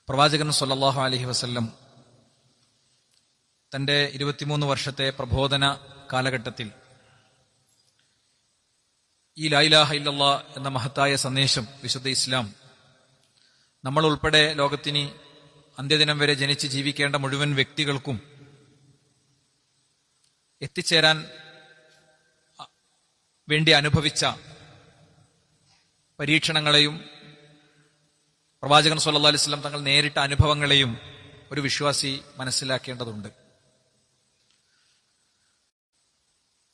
പ്രവാചകൻ സല്ലല്ലാഹു അലൈഹി വസല്ലം തന്റെ 23 വർഷത്തെ പ്രബോധന കാലഘട്ടത്തിൽ ഈ ലാ ഇലാഹ ഇല്ലല്ലാഹ് എന്ന മഹത്തായ സന്ദേശം, വിശുദ്ധ ഇസ്ലാം, നമ്മൾ ഉൾപ്പെടെ ലോകത്തിന് അന്ത്യദിനം വരെ ജനിച്ച് ജീവിക്കേണ്ട മുഴുവൻ വ്യക്തികൾക്കും എത്തിച്ചേരാൻ വേണ്ടി അനുഭവിച്ച പരീക്ഷണങ്ങളെയും പ്രവാചകൻ സല്ലല്ലാഹു അലൈഹി വസല്ലം തങ്ങൾ നേരിട്ട അനുഭവങ്ങളെയും ഒരു വിശ്വാസി മനസ്സിലാക്കേണ്ടതുണ്ട്.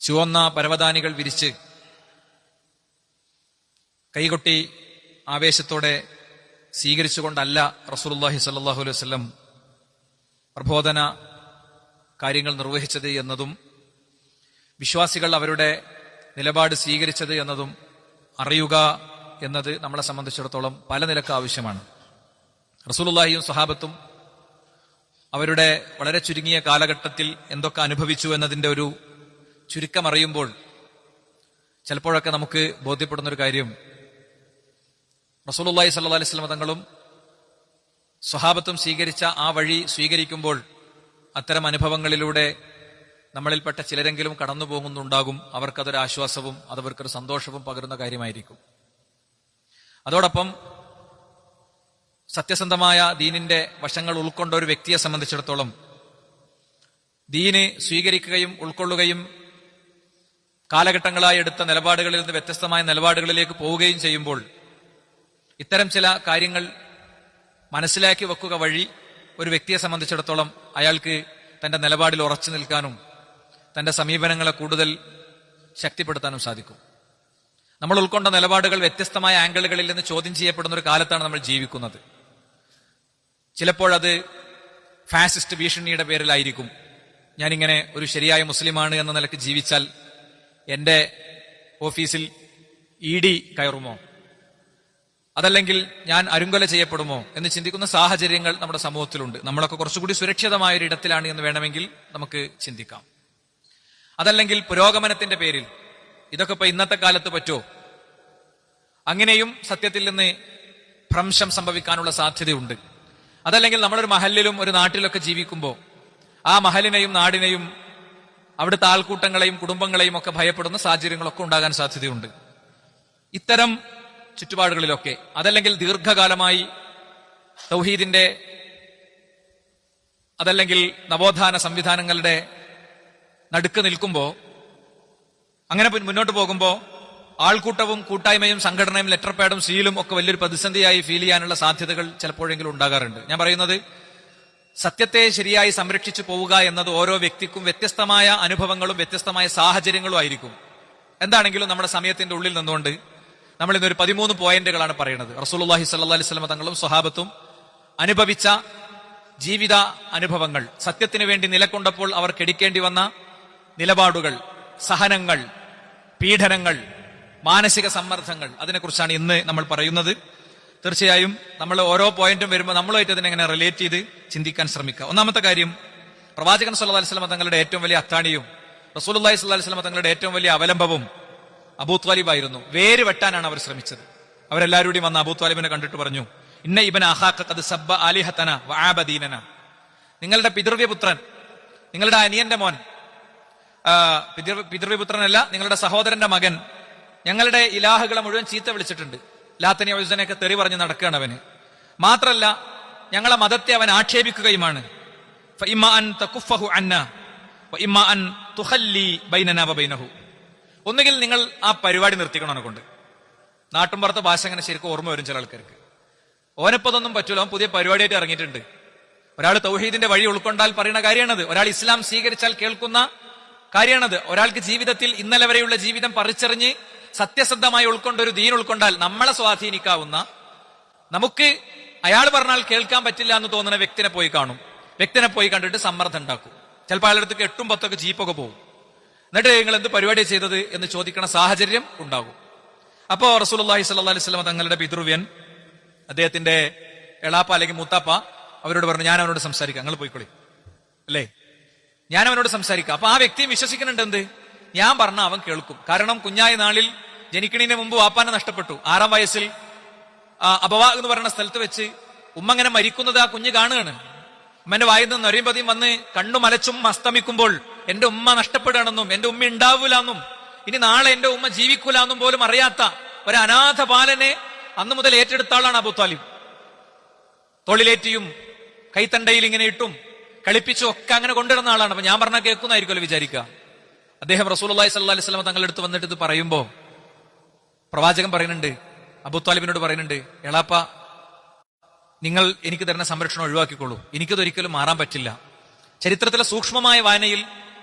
ചുവന്ന പരവതാനികൾ വിരിച്ച് കൈകൊട്ടി ആവേശത്തോടെ സ്വീകരിച്ചുകൊണ്ടല്ല റസൂലുള്ളാഹി സ്വല്ലല്ലാഹു അലൈഹി വസല്ലം പ്രബോധന കാര്യങ്ങൾ നിർവഹിച്ചത് എന്നതും വിശ്വാസികൾ അവരുടെ നിലപാട് സ്വീകരിച്ചത് എന്നതും അറിയുക എന്നത് നമ്മളെ സംബന്ധിച്ചിടത്തോളം പല നിലക്ക് ആവശ്യമാണ്. റസൂലുള്ളാഹിയും സ്വഹാബത്തും അവരുടെ വളരെ ചുരുങ്ങിയ കാലഘട്ടത്തിൽ എന്തൊക്കെ അനുഭവിച്ചു എന്നതിന്റെ ഒരു ചുരുക്കം അറിയുമ്പോൾ ചിലപ്പോഴൊക്കെ നമുക്ക് ബോധ്യപ്പെടുന്നൊരു കാര്യം, റസൂലുള്ളാഹി സ്വല്ലല്ലാഹു അലൈഹി വസല്ലം തങ്ങളും സ്വഹാബത്തും സ്വീകരിച്ച ആ വഴി സ്വീകരിക്കുമ്പോൾ അത്തരം അനുഭവങ്ങളിലൂടെ നമ്മളിൽപ്പെട്ട ചിലരെങ്കിലും കടന്നു പോകുന്നുണ്ടാകും. അവർക്കതൊരു ആശ്വാസവും അതവർക്കൊരു സന്തോഷവും പകരുന്ന കാര്യമായിരിക്കും. അതോടൊപ്പം സത്യസന്ധമായ ദീനിന്റെ വശങ്ങൾ ഉൾക്കൊണ്ട ഒരു വ്യക്തിയെ സംബന്ധിച്ചിടത്തോളം ദീന് സ്വീകരിക്കുകയും ഉൾക്കൊള്ളുകയും കാലഘട്ടങ്ങളായി എടുത്ത നിലപാടുകളിൽ നിന്ന് വ്യത്യസ്തമായ നിലപാടുകളിലേക്ക് പോവുകയും ചെയ്യുമ്പോൾ ഇത്തരം ചില കാര്യങ്ങൾ മനസ്സിലാക്കി വെക്കുക വഴി ഒരു വ്യക്തിയെ സംബന്ധിച്ചിടത്തോളം അയാൾക്ക് തന്റെ നിലപാടിൽ ഉറച്ചു നിൽക്കാനും തന്റെ സമീപനങ്ങളെ കൂടുതൽ ശക്തിപ്പെടുത്താനും സാധിക്കും. നമ്മൾ ഉൾക്കൊണ്ട നിലപാടുകൾ വ്യത്യസ്തമായ ആംഗിളുകളിൽ നിന്ന് ചോദ്യം ചെയ്യപ്പെടുന്ന ഒരു കാലത്താണ് നമ്മൾ ജീവിക്കുന്നത്. ചിലപ്പോഴത് ഫാസിസ്റ്റ് ഭീഷണിയുടെ പേരിലായിരിക്കും. ഞാനിങ്ങനെ ഒരു ശരിയായ മുസ്ലിമാണ് എന്ന നിലക്ക് ജീവിച്ചാൽ എന്റെ ഓഫീസിൽ ED കയറുമോ, അതല്ലെങ്കിൽ ഞാൻ അരുങ്കൊല ചെയ്യപ്പെടുമോ എന്ന് ചിന്തിക്കുന്ന സാഹചര്യങ്ങൾ നമ്മുടെ സമൂഹത്തിലുണ്ട്. നമ്മളൊക്കെ കുറച്ചുകൂടി സുരക്ഷിതമായ ഒരു ഇടത്തിലാണ് എന്ന് വേണമെങ്കിൽ നമുക്ക് ചിന്തിക്കാം. അതല്ലെങ്കിൽ പുരോഗമനത്തിന്റെ പേരിൽ ഇതൊക്കെ ഇപ്പൊ ഇന്നത്തെ കാലത്ത് പറ്റുമോ, അങ്ങനെയും സത്യത്തിൽ നിന്ന് ഭ്രംശം സംഭവിക്കാനുള്ള സാധ്യതയുണ്ട്. അതല്ലെങ്കിൽ നമ്മളൊരു മഹലിലും ഒരു നാട്ടിലൊക്കെ ജീവിക്കുമ്പോൾ ആ മഹലിനെയും നാടിനെയും അവിടുത്തെ ആൾക്കൂട്ടങ്ങളെയും കുടുംബങ്ങളെയും ഒക്കെ ഭയപ്പെടുന്ന സാഹചര്യങ്ങളൊക്കെ ഉണ്ടാകാൻ സാധ്യതയുണ്ട്. ഇത്തരം ചുറ്റുപാടുകളിലൊക്കെ അതല്ലെങ്കിൽ ദീർഘകാലമായി തൗഹീദിന്റെ അതല്ലെങ്കിൽ നവോത്ഥാന സംവിധാനങ്ങളുടെ നടുക്ക് നിൽക്കുമ്പോൾ, അങ്ങനെ മുന്നോട്ട് പോകുമ്പോൾ ആൾക്കൂട്ടവും കൂട്ടായ്മയും സംഘടനയും ലെറ്റർ പാഡും സീലും ഒക്കെ വലിയൊരു പ്രതിസന്ധിയായി ഫീൽ ചെയ്യാനുള്ള സാധ്യതകൾ ചിലപ്പോഴെങ്കിലും ഉണ്ടാകാറുണ്ട്. ഞാൻ പറയുന്നത്, സത്യത്തെ ശരിയായി സംരക്ഷിച്ചു പോവുക എന്നത് ഓരോ വ്യക്തിക്കും വ്യത്യസ്തമായ അനുഭവങ്ങളും വ്യത്യസ്തമായ സാഹചര്യങ്ങളും ആയിരിക്കും. എന്താണെങ്കിലും നമ്മുടെ സമയത്തിന്റെ ഉള്ളിൽ നിന്നുകൊണ്ട് നമ്മൾ ഇന്നൊരു 13 പോയിന്റുകളാണ് പറയുന്നത്. റസൂലുള്ളാഹി സ്വല്ലല്ലാഹു അലൈഹി വസല്ലം തങ്ങളും സ്വഹാബത്തും അനുഭവിച്ച ജീവിത അനുഭവങ്ങൾ, സത്യത്തിന് വേണ്ടി നിലകൊണ്ടപ്പോൾ അവർ കെടിക്കേണ്ടി വന്ന നിലപാടുകൾ, സഹനങ്ങൾ, പീഡനങ്ങൾ, മാനസിക സമ്മർദ്ദങ്ങൾ, അതിനെക്കുറിച്ചാണ് ഇന്ന് നമ്മൾ പറയുന്നത്. തീർച്ചയായും നമ്മൾ ഓരോ പോയിന്റും വരുമ്പോൾ നമ്മളുമായിട്ട് അതിനെങ്ങനെ റിലേറ്റ് ചെയ്ത് ചിന്തിക്കാൻ ശ്രമിക്കുക. ഒന്നാമത്തെ കാര്യം, പ്രവാചകൻ സല്ലല്ലാഹു അലൈഹി വസല്ലം തങ്ങളുടെ ഏറ്റവും വലിയ അത്താണിയും റസൂലുള്ളാഹി സ്വല്ലല്ലാഹു അലൈഹി വസല്ലം തങ്ങളുടെ ഏറ്റവും വലിയ അവലംബവും അബൂ ത്വാലിബ് ആയിരുന്നു. വേര് വെട്ടാനാണ് അവർ ശ്രമിച്ചത്. അവരെല്ലാവരും വന്ന് അബൂ ത്വാലിബിനെ കണ്ടിട്ട് പറഞ്ഞു, ഇന്ന ഇബ്ന അഖാക ഖദ് സബ്ബ ആലിഹതന വആബ ദീനന, നിങ്ങളുടെ പിതൃവ്യപുത്രൻ, നിങ്ങളുടെ അനിയന്റെ മോൻ, പിതൃവ്യപുത്രനല്ല, നിങ്ങളുടെ സഹോദരന്റെ മകൻ ഞങ്ങളുടെ ഇലാഹുകളെ മുഴുവൻ ചീത്ത വിളിച്ചിട്ടുണ്ട്. ലാത്തനി ഉസ്സനെയൊക്കെ തെറി പറഞ്ഞ് നടക്കുകയാണ് അവന്. മാത്രല്ല ഞങ്ങളെ മതത്തെ അവൻ ആക്ഷേപിക്കുകയുമാണ്. ഫഇമ്മ അൻ തകുഫഹു അന്ന വഇമ്മ അൻ തുഖല്ലി ബൈനനാ വബൈനഹു, ഒന്നുകിൽ നിങ്ങൾ ആ പരിപാടി നിർത്തിക്കണം. എന്നെക്കൊണ്ട് നാട്ടുംപുറത്തെ ഭാഷ അങ്ങനെ ശരിക്കും ഓർമ്മ വരും ചില ആൾക്കാർക്ക്. ഓനപ്പതൊന്നും പറ്റൂല, അവൻ പുതിയ പരിപാടിയായിട്ട് ഇറങ്ങിയിട്ടുണ്ട്. ഒരാൾ തൗഹീദിന്റെ വഴി ഉൾക്കൊണ്ടാൽ പറയുന്ന കാര്യമാണത്. ഒരാൾ ഇസ്ലാം സ്വീകരിച്ചാൽ കേൾക്കുന്ന കാര്യമാണത്. ഒരാൾക്ക് ജീവിതത്തിൽ ഇന്നലെ വരെയുള്ള ജീവിതം പറിച്ചെറിഞ്ഞ് സത്യസന്ധമായി ഉൾക്കൊണ്ട ഒരു ദീൻ ഉൾക്കൊണ്ടാൽ നമ്മളെ സ്വാധീനിക്കാവുന്ന, നമുക്ക് അയാൾ പറഞ്ഞാൽ കേൾക്കാൻ പറ്റില്ല എന്ന് തോന്നുന്ന വ്യക്തിനെ പോയി കാണും. വ്യക്തിനെ പോയി കണ്ടിട്ട് സമ്മർദ്ദം ഉണ്ടാക്കും. ചിലപ്പോൾ അയാളുടെ അടുത്ത് 8ഉം 10 ജീപ്പൊക്കെ പോകും. എന്നിട്ട് നിങ്ങൾ എന്ത് പരിപാടി ചെയ്തത് എന്ന് ചോദിക്കണ സാഹചര്യം ഉണ്ടാകും. അപ്പോ റസൂലുള്ളാഹി സ്വല്ലല്ലാഹു അലൈഹി വസല്ലം തങ്ങളുടെ പിതൃവ്യൻ, അദ്ദേഹത്തിന്റെ എളാപ്പ അല്ലെങ്കിൽ മൂത്താപ്പ അവരോട് പറഞ്ഞു, ഞാൻ അവനോട് സംസാരിക്കാം, നിങ്ങൾ പോയിക്കൊള്ളി, അല്ലേ, ഞാൻ അവനോട് സംസാരിക്കാം. അപ്പൊ ആ വ്യക്തിയും വിശ്വസിക്കുന്നുണ്ട്, എന്ത് ഞാൻ പറഞ്ഞ അവൻ കേൾക്കും. കാരണം കുഞ്ഞായ നാളിൽ ജനിക്കണീന് മുമ്പ് വാപ്പാനെ നഷ്ടപ്പെട്ടു. 6ാം വയസ്സിൽ അബവാ എന്ന് പറയുന്ന സ്ഥലത്ത് വെച്ച് ഉമ്മ അങ്ങനെ മരിക്കുന്നത് ആ കുഞ്ഞ് കാണുകയാണ്. ഉമ്മന്റെ വായിൽ നിന്ന് നൊരയുമ്പതിയും വന്ന് കണ്ണു മലച്ചും അസ്തമിക്കുമ്പോൾ എന്റെ ഉമ്മ നഷ്ടപ്പെടുകയാണെന്നും എന്റെ ഉമ്മ ഉണ്ടാവൂലെന്നും ഇനി നാളെ എന്റെ ഉമ്മ ജീവിക്കൂലെന്നും പോലും അറിയാത്ത ഒരു അനാഥ ബാലനെ അന്നു മുതൽ ഏറ്റെടുത്ത ആളാണ് അബൂ ത്വാലിബ്. തോളിലേറ്റിയും കൈത്തണ്ടയിൽ ഇങ്ങനെ ഇട്ടും കളിപ്പിച്ചും ഒക്കെ അങ്ങനെ കൊണ്ടുവരുന്ന ആളാണ്. അപ്പൊ ഞാൻ പറഞ്ഞാൽ കേൾക്കുന്നതായിരിക്കുമല്ലോ വിചാരിക്കുക. അദ്ദേഹം റസൂലുള്ളാഹി സ്വല്ലല്ലാഹി അലൈഹി വസല്ലം തങ്ങളുടെ അടുത്ത് വന്നിട്ട് ഇത് പറയുമ്പോ പ്രവാചകൻ പറയുന്നുണ്ട്, അബൂ ത്വാലിബിനോട് പറയുന്നുണ്ട്, എളാപ്പ നിങ്ങൾ എനിക്ക് തരുന്ന സംരക്ഷണം ഒഴിവാക്കിക്കോളൂ, എനിക്കതൊരിക്കലും മാറാൻ പറ്റില്ല. ചരിത്രത്തിലെ സൂക്ഷ്മമായ വായനയിൽ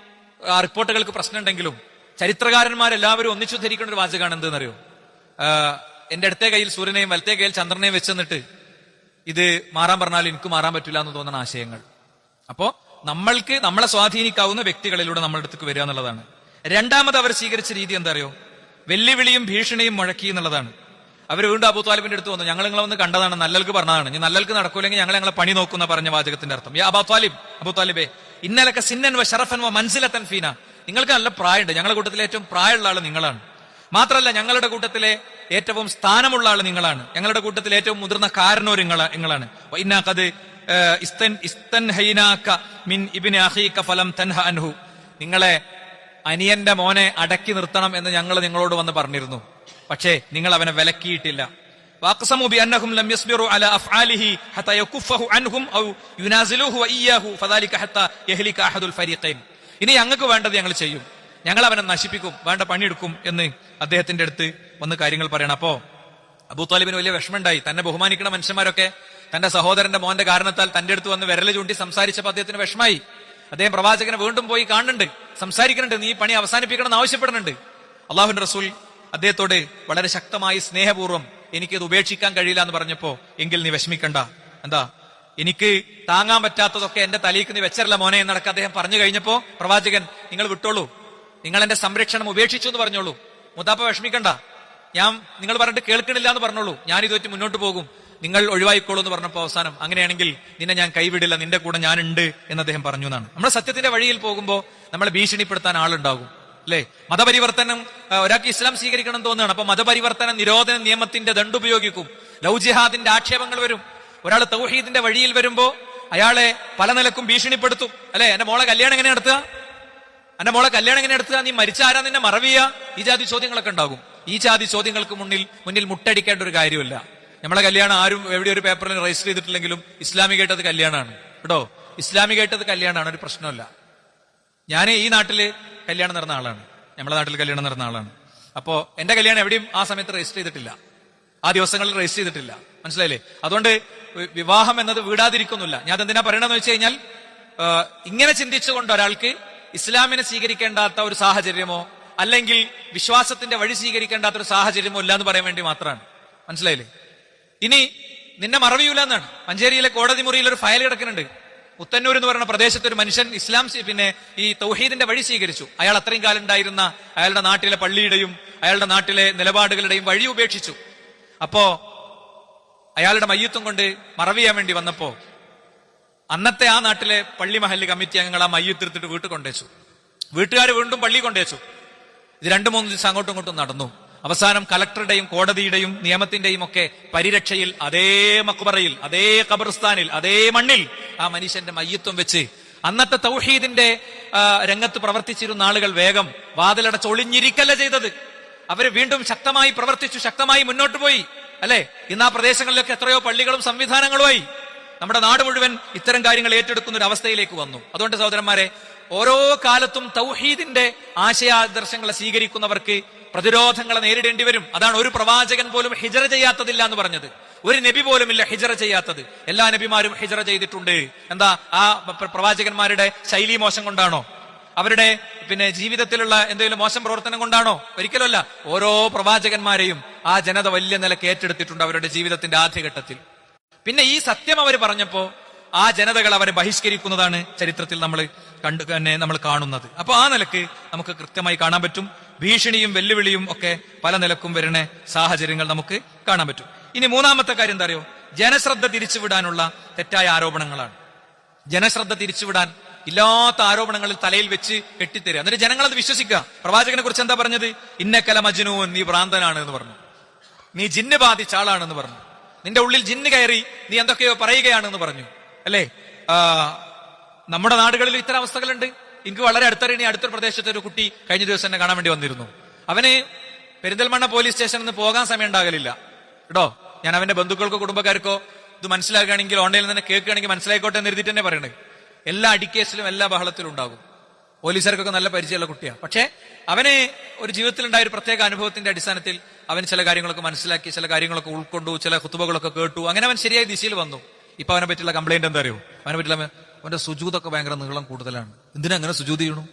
ആ റിപ്പോർട്ടുകൾക്ക് പ്രശ്നമുണ്ടെങ്കിലും ചരിത്രകാരന്മാരെല്ലാവരും ഒന്നിച്ചു ധരിക്കുന്ന ഒരു വാചകമാണ് എന്തെന്നറിയോ? എന്റെ ഇടത്തെ കയ്യിൽ സൂര്യനെയും വലത്തെ കയ്യിൽ ചന്ദ്രനെയും വെച്ചെന്നിട്ട് ഇത് മാറാൻ പറഞ്ഞാൽ എനിക്ക് മാറാൻ പറ്റില്ല എന്ന് തോന്നുന്ന ആശയങ്ങൾ. അപ്പോ നമ്മൾക്ക് നമ്മളെ സ്വാധീനിക്കാവുന്ന വ്യക്തികളിലൂടെ നമ്മുടെ അടുത്തേക്ക് വരിക എന്നുള്ളതാണ്. രണ്ടാമത് അവർ സ്വീകരിച്ച രീതി എന്താ അറിയോ? വെല്ലുവിളിയും ഭീഷണിയും മുഴക്കി എന്നുള്ളതാണ്. അവർ വീണ്ടും അബൂ ത്വാലിബിന്റെ അടുത്ത് വന്നു, ഞങ്ങൾ നിങ്ങളെ വന്ന് കണ്ടതാണ്, നല്ലൽക്ക് പറഞ്ഞതാണ്, ഇനി നല്ലൽക്ക് നടക്കൂലെങ്കിൽ ഞങ്ങളെ പണി നോക്കുന്ന പറഞ്ഞ വാചകത്തിന്റെ അർത്ഥം. അബൂ ത്വാലിബേ ഇന്നലൊക്കെ സിന്നൻ വ ഷറഫൻ വ മൻസിലതൻ ഫീന, നിങ്ങൾക്ക് നല്ല പ്രായമുണ്ട്, ഞങ്ങളുടെ കൂട്ടത്തിലെ ഏറ്റവും പ്രായമുള്ള ആള് നിങ്ങളാണ്. മാത്രമല്ല ഞങ്ങളുടെ കൂട്ടത്തിലെ ഏറ്റവും സ്ഥാനമുള്ള ആള് നിങ്ങളാണ്, ഞങ്ങളുടെ കൂട്ടത്തിലെ ഏറ്റവും മുതിർന്ന കാരണോ നിങ്ങളാണ്. നിങ്ങളെ അനിയന്റെ മോനെ അടക്കി നിർത്തണം എന്ന് ഞങ്ങൾ നിങ്ങളോട് വന്ന് പറഞ്ഞിരുന്നു, പക്ഷേ നിങ്ങൾ അവനെ വിലക്കിയിട്ടില്ല. ഇനി ഞങ്ങൾക്ക് വേണ്ടത് ഞങ്ങൾ ചെയ്യും, ഞങ്ങൾ അവനെ നശിപ്പിക്കും, വേണ്ട പണിയെടുക്കും എന്ന് അദ്ദേഹത്തിന്റെ അടുത്ത് വന്ന് കാര്യങ്ങൾ പറയണം. അപ്പോ അബൂ ത്വാലിബിന് വലിയ വിഷമമുണ്ടായി. തന്നെ ബഹുമാനിക്കുന്ന മനുഷ്യന്മാരൊക്കെ തന്റെ സഹോദരന്റെ മോന്റെ കാരണത്താൽ തന്റെ അടുത്ത് വന്ന് വിരല് ചൂണ്ടി സംസാരിച്ചപ്പോൾ അദ്ദേഹത്തിന് വിഷമായി. അദ്ദേഹം പ്രവാചകനെ വീണ്ടും പോയി കാണുന്നുണ്ട്, സംസാരിക്കുന്നുണ്ട്, നീ പണി അവസാനിപ്പിക്കണം എന്ന് ആവശ്യപ്പെടുന്നുണ്ട്. അള്ളാഹുവിന്റെ റസൂൽ അദ്ദേഹത്തോട് വളരെ ശക്തമായി സ്നേഹപൂർവ്വം എനിക്കത് ഉപേക്ഷിക്കാൻ കഴിയില്ല എന്ന് പറഞ്ഞപ്പോ, എങ്കിൽ നീ വിഷമിക്കണ്ട, എന്താ എനിക്ക് താങ്ങാൻ പറ്റാത്തതൊക്കെ എന്റെ തലയ്ക്ക് നീ വെച്ചരല്ല മോനെ എന്നടക്കം അദ്ദേഹം പറഞ്ഞു കഴിഞ്ഞപ്പോ പ്രവാചകൻ, നിങ്ങൾ വിട്ടോളൂ, നിങ്ങൾ എന്റെ സംരക്ഷണം ഉപേക്ഷിച്ചു എന്ന് പറഞ്ഞോളൂ, മുത്താപ്പ വിഷമിക്കണ്ട, ഞാൻ നിങ്ങൾ പറഞ്ഞിട്ട് കേൾക്കണില്ല എന്ന് പറഞ്ഞോളൂ, ഞാൻ ഇതുവറ്റ് മുന്നോട്ട് പോകും, നിങ്ങൾ ഒഴിവായിക്കോളൂ എന്ന് പറഞ്ഞപ്പോ അവസാനം അങ്ങനെയാണെങ്കിൽ നിന്നെ ഞാൻ കൈവിടില്ല, നിന്റെ കൂടെ ഞാനുണ്ട് എന്ന് അദ്ദേഹം പറഞ്ഞു എന്നാണ്. നമ്മുടെ സത്യത്തിന്റെ വഴിയിൽ പോകുമ്പോൾ നമ്മളെ ഭീഷണിപ്പെടുത്താൻ ആളുണ്ടാകും, അല്ലെ? മതപരിവർത്തനം, ഒരാൾക്ക് ഇസ്ലാം സ്വീകരിക്കണം തോന്നുകയാണ്, അപ്പൊ മതപരിവർത്തന നിരോധന നിയമത്തിന്റെ ദണ്ടുപയോഗിക്കും, ലൗ ജിഹാദിന്റെ ആക്ഷേപങ്ങൾ വരും. ഒരാൾ തൗഹീദിന്റെ വഴിയിൽ വരുമ്പോ അയാളെ പല നിലക്കും ഭീഷണിപ്പെടുത്തും, അല്ലെ? എന്റെ മോളെ കല്യാണം എങ്ങനെ നടത്തുക, നീ മരിച്ചാരാ നിന്നെ മറവിയ, ഈ ജാതി ചോദ്യങ്ങളൊക്കെ ഉണ്ടാകും. ഈ ജാതി ചോദ്യങ്ങൾക്ക് മുന്നിൽ മുട്ടടിക്കേണ്ട ഒരു കാര്യമില്ല. നമ്മളെ കല്യാണം ആരും എവിടെ ഒരു പേപ്പറിൽ രജിസ്റ്റർ ചെയ്തിട്ടില്ലെങ്കിലും ഇസ്ലാമികമായിട്ടത് കല്യാണമാണ് കേട്ടോ, ഇസ്ലാമികമായിട്ടത് കല്യാണമാണ്, ഒരു പ്രശ്നമല്ല. ഞാൻ ഈ നാട്ടില് കല്യാണം നടന്ന ആളാണ്, നമ്മളെ നാട്ടിൽ കല്യാണം നടന്ന ആളാണ്. അപ്പോ എന്റെ കല്യാണം എവിടെയും ആ സമയത്ത് രജിസ്റ്റർ ചെയ്തിട്ടില്ല, ആ ദിവസങ്ങളിൽ രജിസ്റ്റർ ചെയ്തിട്ടില്ല, മനസ്സിലായില്ലേ? അതുകൊണ്ട് വിവാഹം എന്നത് വീടാതിരിക്കുന്നില്ല. ഞാൻ എന്തിനാ പറയണമെന്ന് വെച്ച് കഴിഞ്ഞാൽ, ഇങ്ങനെ ചിന്തിച്ചുകൊണ്ട് ഒരാൾക്ക് ഇസ്ലാമിനെ സ്വീകരിക്കേണ്ടാത്ത ഒരു സാഹചര്യമോ അല്ലെങ്കിൽ വിശ്വാസത്തിന്റെ വഴി സ്വീകരിക്കേണ്ടാത്ത ഒരു സാഹചര്യമോ ഇല്ല എന്ന് പറയാൻ വേണ്ടി മാത്രമാണ്, മനസ്സിലായില്ലേ? ഇനി നിന്നെ മറവിയൂല എന്നാണ്. മഞ്ചേരിയിലെ കോടതി മുറിയിൽ ഒരു ഫയൽ കിടക്കുന്നുണ്ട്. മുത്തന്നൂർ എന്ന് പറയുന്ന പ്രദേശത്ത് ഒരു മനുഷ്യൻ ഇസ്ലാം ഈ തൗഹീദിന്റെ വഴി സ്വീകരിച്ചു. അയാൾ അത്രയും കാലം ഉണ്ടായിരുന്ന അയാളുടെ നാട്ടിലെ പള്ളിയുടെയും അയാളുടെ നാട്ടിലെ നിലപാടുകളുടെയും വഴി ഉപേക്ഷിച്ചു. അപ്പോ അയാളുടെ മയ്യത്തും കൊണ്ട് മറവിയാൻ വേണ്ടി വന്നപ്പോ അന്നത്തെ ആ നാട്ടിലെ പള്ളി മഹല്ല് കമ്മിറ്റി അംഗങ്ങൾ ആ മയ്യത്തെടുത്തിട്ട് വീട്ടിൽ കൊണ്ടുവച്ചു. വീട്ടുകാർ വീണ്ടും പള്ളി കൊണ്ടുവച്ചു. ഇത് 2-3 ദിവസം അങ്ങോട്ടും ഇങ്ങോട്ടും നടന്നു. അവസാനം കലക്ടറുടെയും കോടതിയുടെയും നിയമത്തിന്റെയും ഒക്കെ പരിരക്ഷയിൽ അതേ മക്ബറയിൽ, അതേ ഖബർസ്ഥാനിൽ, അതേ മണ്ണിൽ ആ മനുഷ്യന്റെ മയ്യത്വം വെച്ച് അന്നത്തെ തൗഹീദിന്റെ രംഗത്ത് പ്രവർത്തിച്ചിരുന്ന ആളുകൾ വേഗം വാതിലടച്ച് ഒളിഞ്ഞിരിക്കല്ല ചെയ്തത്. അവര് വീണ്ടും ശക്തമായി പ്രവർത്തിച്ചു, ശക്തമായി മുന്നോട്ട് പോയി, അല്ലെ? ഇന്ന് ആ പ്രദേശങ്ങളിലൊക്കെ എത്രയോ പള്ളികളും സംവിധാനങ്ങളുമായി. നമ്മുടെ നാട് മുഴുവൻ ഇത്തരം കാര്യങ്ങൾ ഏറ്റെടുക്കുന്ന ഒരു അവസ്ഥയിലേക്ക് വന്നു. അതുകൊണ്ട് സഹോദരന്മാരെ, ഓരോ കാലത്തും തൗഹീദിന്റെ ആശയാദർശങ്ങളെ സ്വീകരിക്കുന്നവർക്ക് പ്രതിരോധങ്ങളെ നേരിടേണ്ടി വരും. അതാണ് ഒരു പ്രവാചകൻ പോലും ഹിജറ ചെയ്യാത്തതില്ല എന്ന് പറഞ്ഞത്. ഒരു നബി പോലും ഇല്ല ഹിജറ ചെയ്യാത്തത്. എല്ലാ നബിമാരും ഹിജറ ചെയ്തിട്ടുണ്ട്. എന്താ, ആ പ്രവാചകന്മാരുടെ ശൈലി മോശം കൊണ്ടാണോ? അവരുടെ ജീവിതത്തിലുള്ള എന്തെങ്കിലും മോശം പ്രവർത്തനം കൊണ്ടാണോ? ഒരിക്കലുമല്ല. ഓരോ പ്രവാചകന്മാരെയും ആ ജനത വലിയ നിലക്ക് ഏറ്റെടുത്തിട്ടുണ്ട് അവരുടെ ജീവിതത്തിന്റെ ആദ്യഘട്ടത്തിൽ. പിന്നെ ഈ സത്യം അവർ പറഞ്ഞപ്പോ ആ ജനതകൾ അവരെ ബഹിഷ്കരിക്കുന്നതാണ് ചരിത്രത്തിൽ നമ്മൾ കാണുന്നത്. അപ്പൊ ആ നിലക്ക് നമുക്ക് കൃത്യമായി കാണാൻ പറ്റും. ഭീഷണിയും വെല്ലുവിളിയും ഒക്കെ പല നിലക്കും വരുന്ന സാഹചര്യങ്ങൾ നമുക്ക് കാണാൻ പറ്റും. ഇനി മൂന്നാമത്തെ കാര്യം എന്താ അറിയോ? ജനശ്രദ്ധ തിരിച്ചുവിടാനുള്ള തെറ്റായ ആരോപണങ്ങളാണ്. ജനശ്രദ്ധ തിരിച്ചുവിടാൻ ഇല്ലാത്ത ആരോപണങ്ങളിൽ തലയിൽ വെച്ച് കെട്ടിത്തരിക, എന്നിട്ട് ജനങ്ങളത് വിശ്വസിക്കുക. പ്രവാചകനെ കുറിച്ച് എന്താ പറഞ്ഞത്? ഇന്നക്കല മജ്നൂൻ, നീ ഭ്രാന്തനാണ് എന്ന് പറഞ്ഞു, നീ ജിന്ന് ബാധിച്ച ആളാണെന്ന് പറഞ്ഞു. നിന്റെ ഉള്ളിൽ ജിന്ന് കയറി നീ എന്തൊക്കെയോ പറയുകയാണെന്ന് പറഞ്ഞു. അല്ലേ? നമ്മുടെ നാടുകളിൽ ഇത്തരം അവസ്ഥകളുണ്ട്. എനിക്ക് വളരെ അടുത്തൊരു പ്രദേശത്തെ ഒരു കുട്ടി കഴിഞ്ഞ ദിവസം എന്നെ കാണാൻ വേണ്ടി വന്നിരുന്നു. അവന് പെരിന്തൽമണ്ണ പോലീസ് സ്റ്റേഷനിൽ നിന്ന് പോകാൻ സമയം ഉണ്ടാകലില്ല കേട്ടോ. ഞാൻ അവന്റെ ബന്ധുക്കൾക്കോ കുടുംബക്കാർക്കോ ഇത് മനസ്സിലാക്കുകയാണെങ്കിൽ ഓൺലൈനിൽ തന്നെ കേൾക്കുകയാണെങ്കിൽ മനസ്സിലായിക്കോട്ടെ എന്ന് എഴുതിയിട്ട് തന്നെ പറയണേ. എല്ലാ അടിക്കേസിലും എല്ലാ ബഹളത്തിലും ഉണ്ടാകും. പോലീസുകാർക്കൊക്കെ നല്ല പരിചയമുള്ള കുട്ടിയാണ്. പക്ഷെ അവന് ഒരു ജീവിതത്തിലുണ്ടായ ഒരു പ്രത്യേക അനുഭവത്തിന്റെ അടിസ്ഥാനത്തിൽ അവൻ ചില കാര്യങ്ങളൊക്കെ മനസ്സിലാക്കി, ചില കാര്യങ്ങളൊക്കെ ഉൾക്കൊണ്ടു, ചില ഖുതുബകളൊക്കെ കേട്ടു. അങ്ങനെ അവൻ ശരിയായ ദിശയിൽ വന്നു. ഇപ്പൊ അവനെ പറ്റിയുള്ള കംപ്ലൈന്റ് എന്താ അറിയോ? അവനെ പറ്റിയുള്ള അവന്റെ സുജൂദൊക്കെ ഭയങ്കര നീളം കൂടുതലാണ്. എന്തിനാ അങ്ങനെ സുജൂദ് ചെയ്യണു?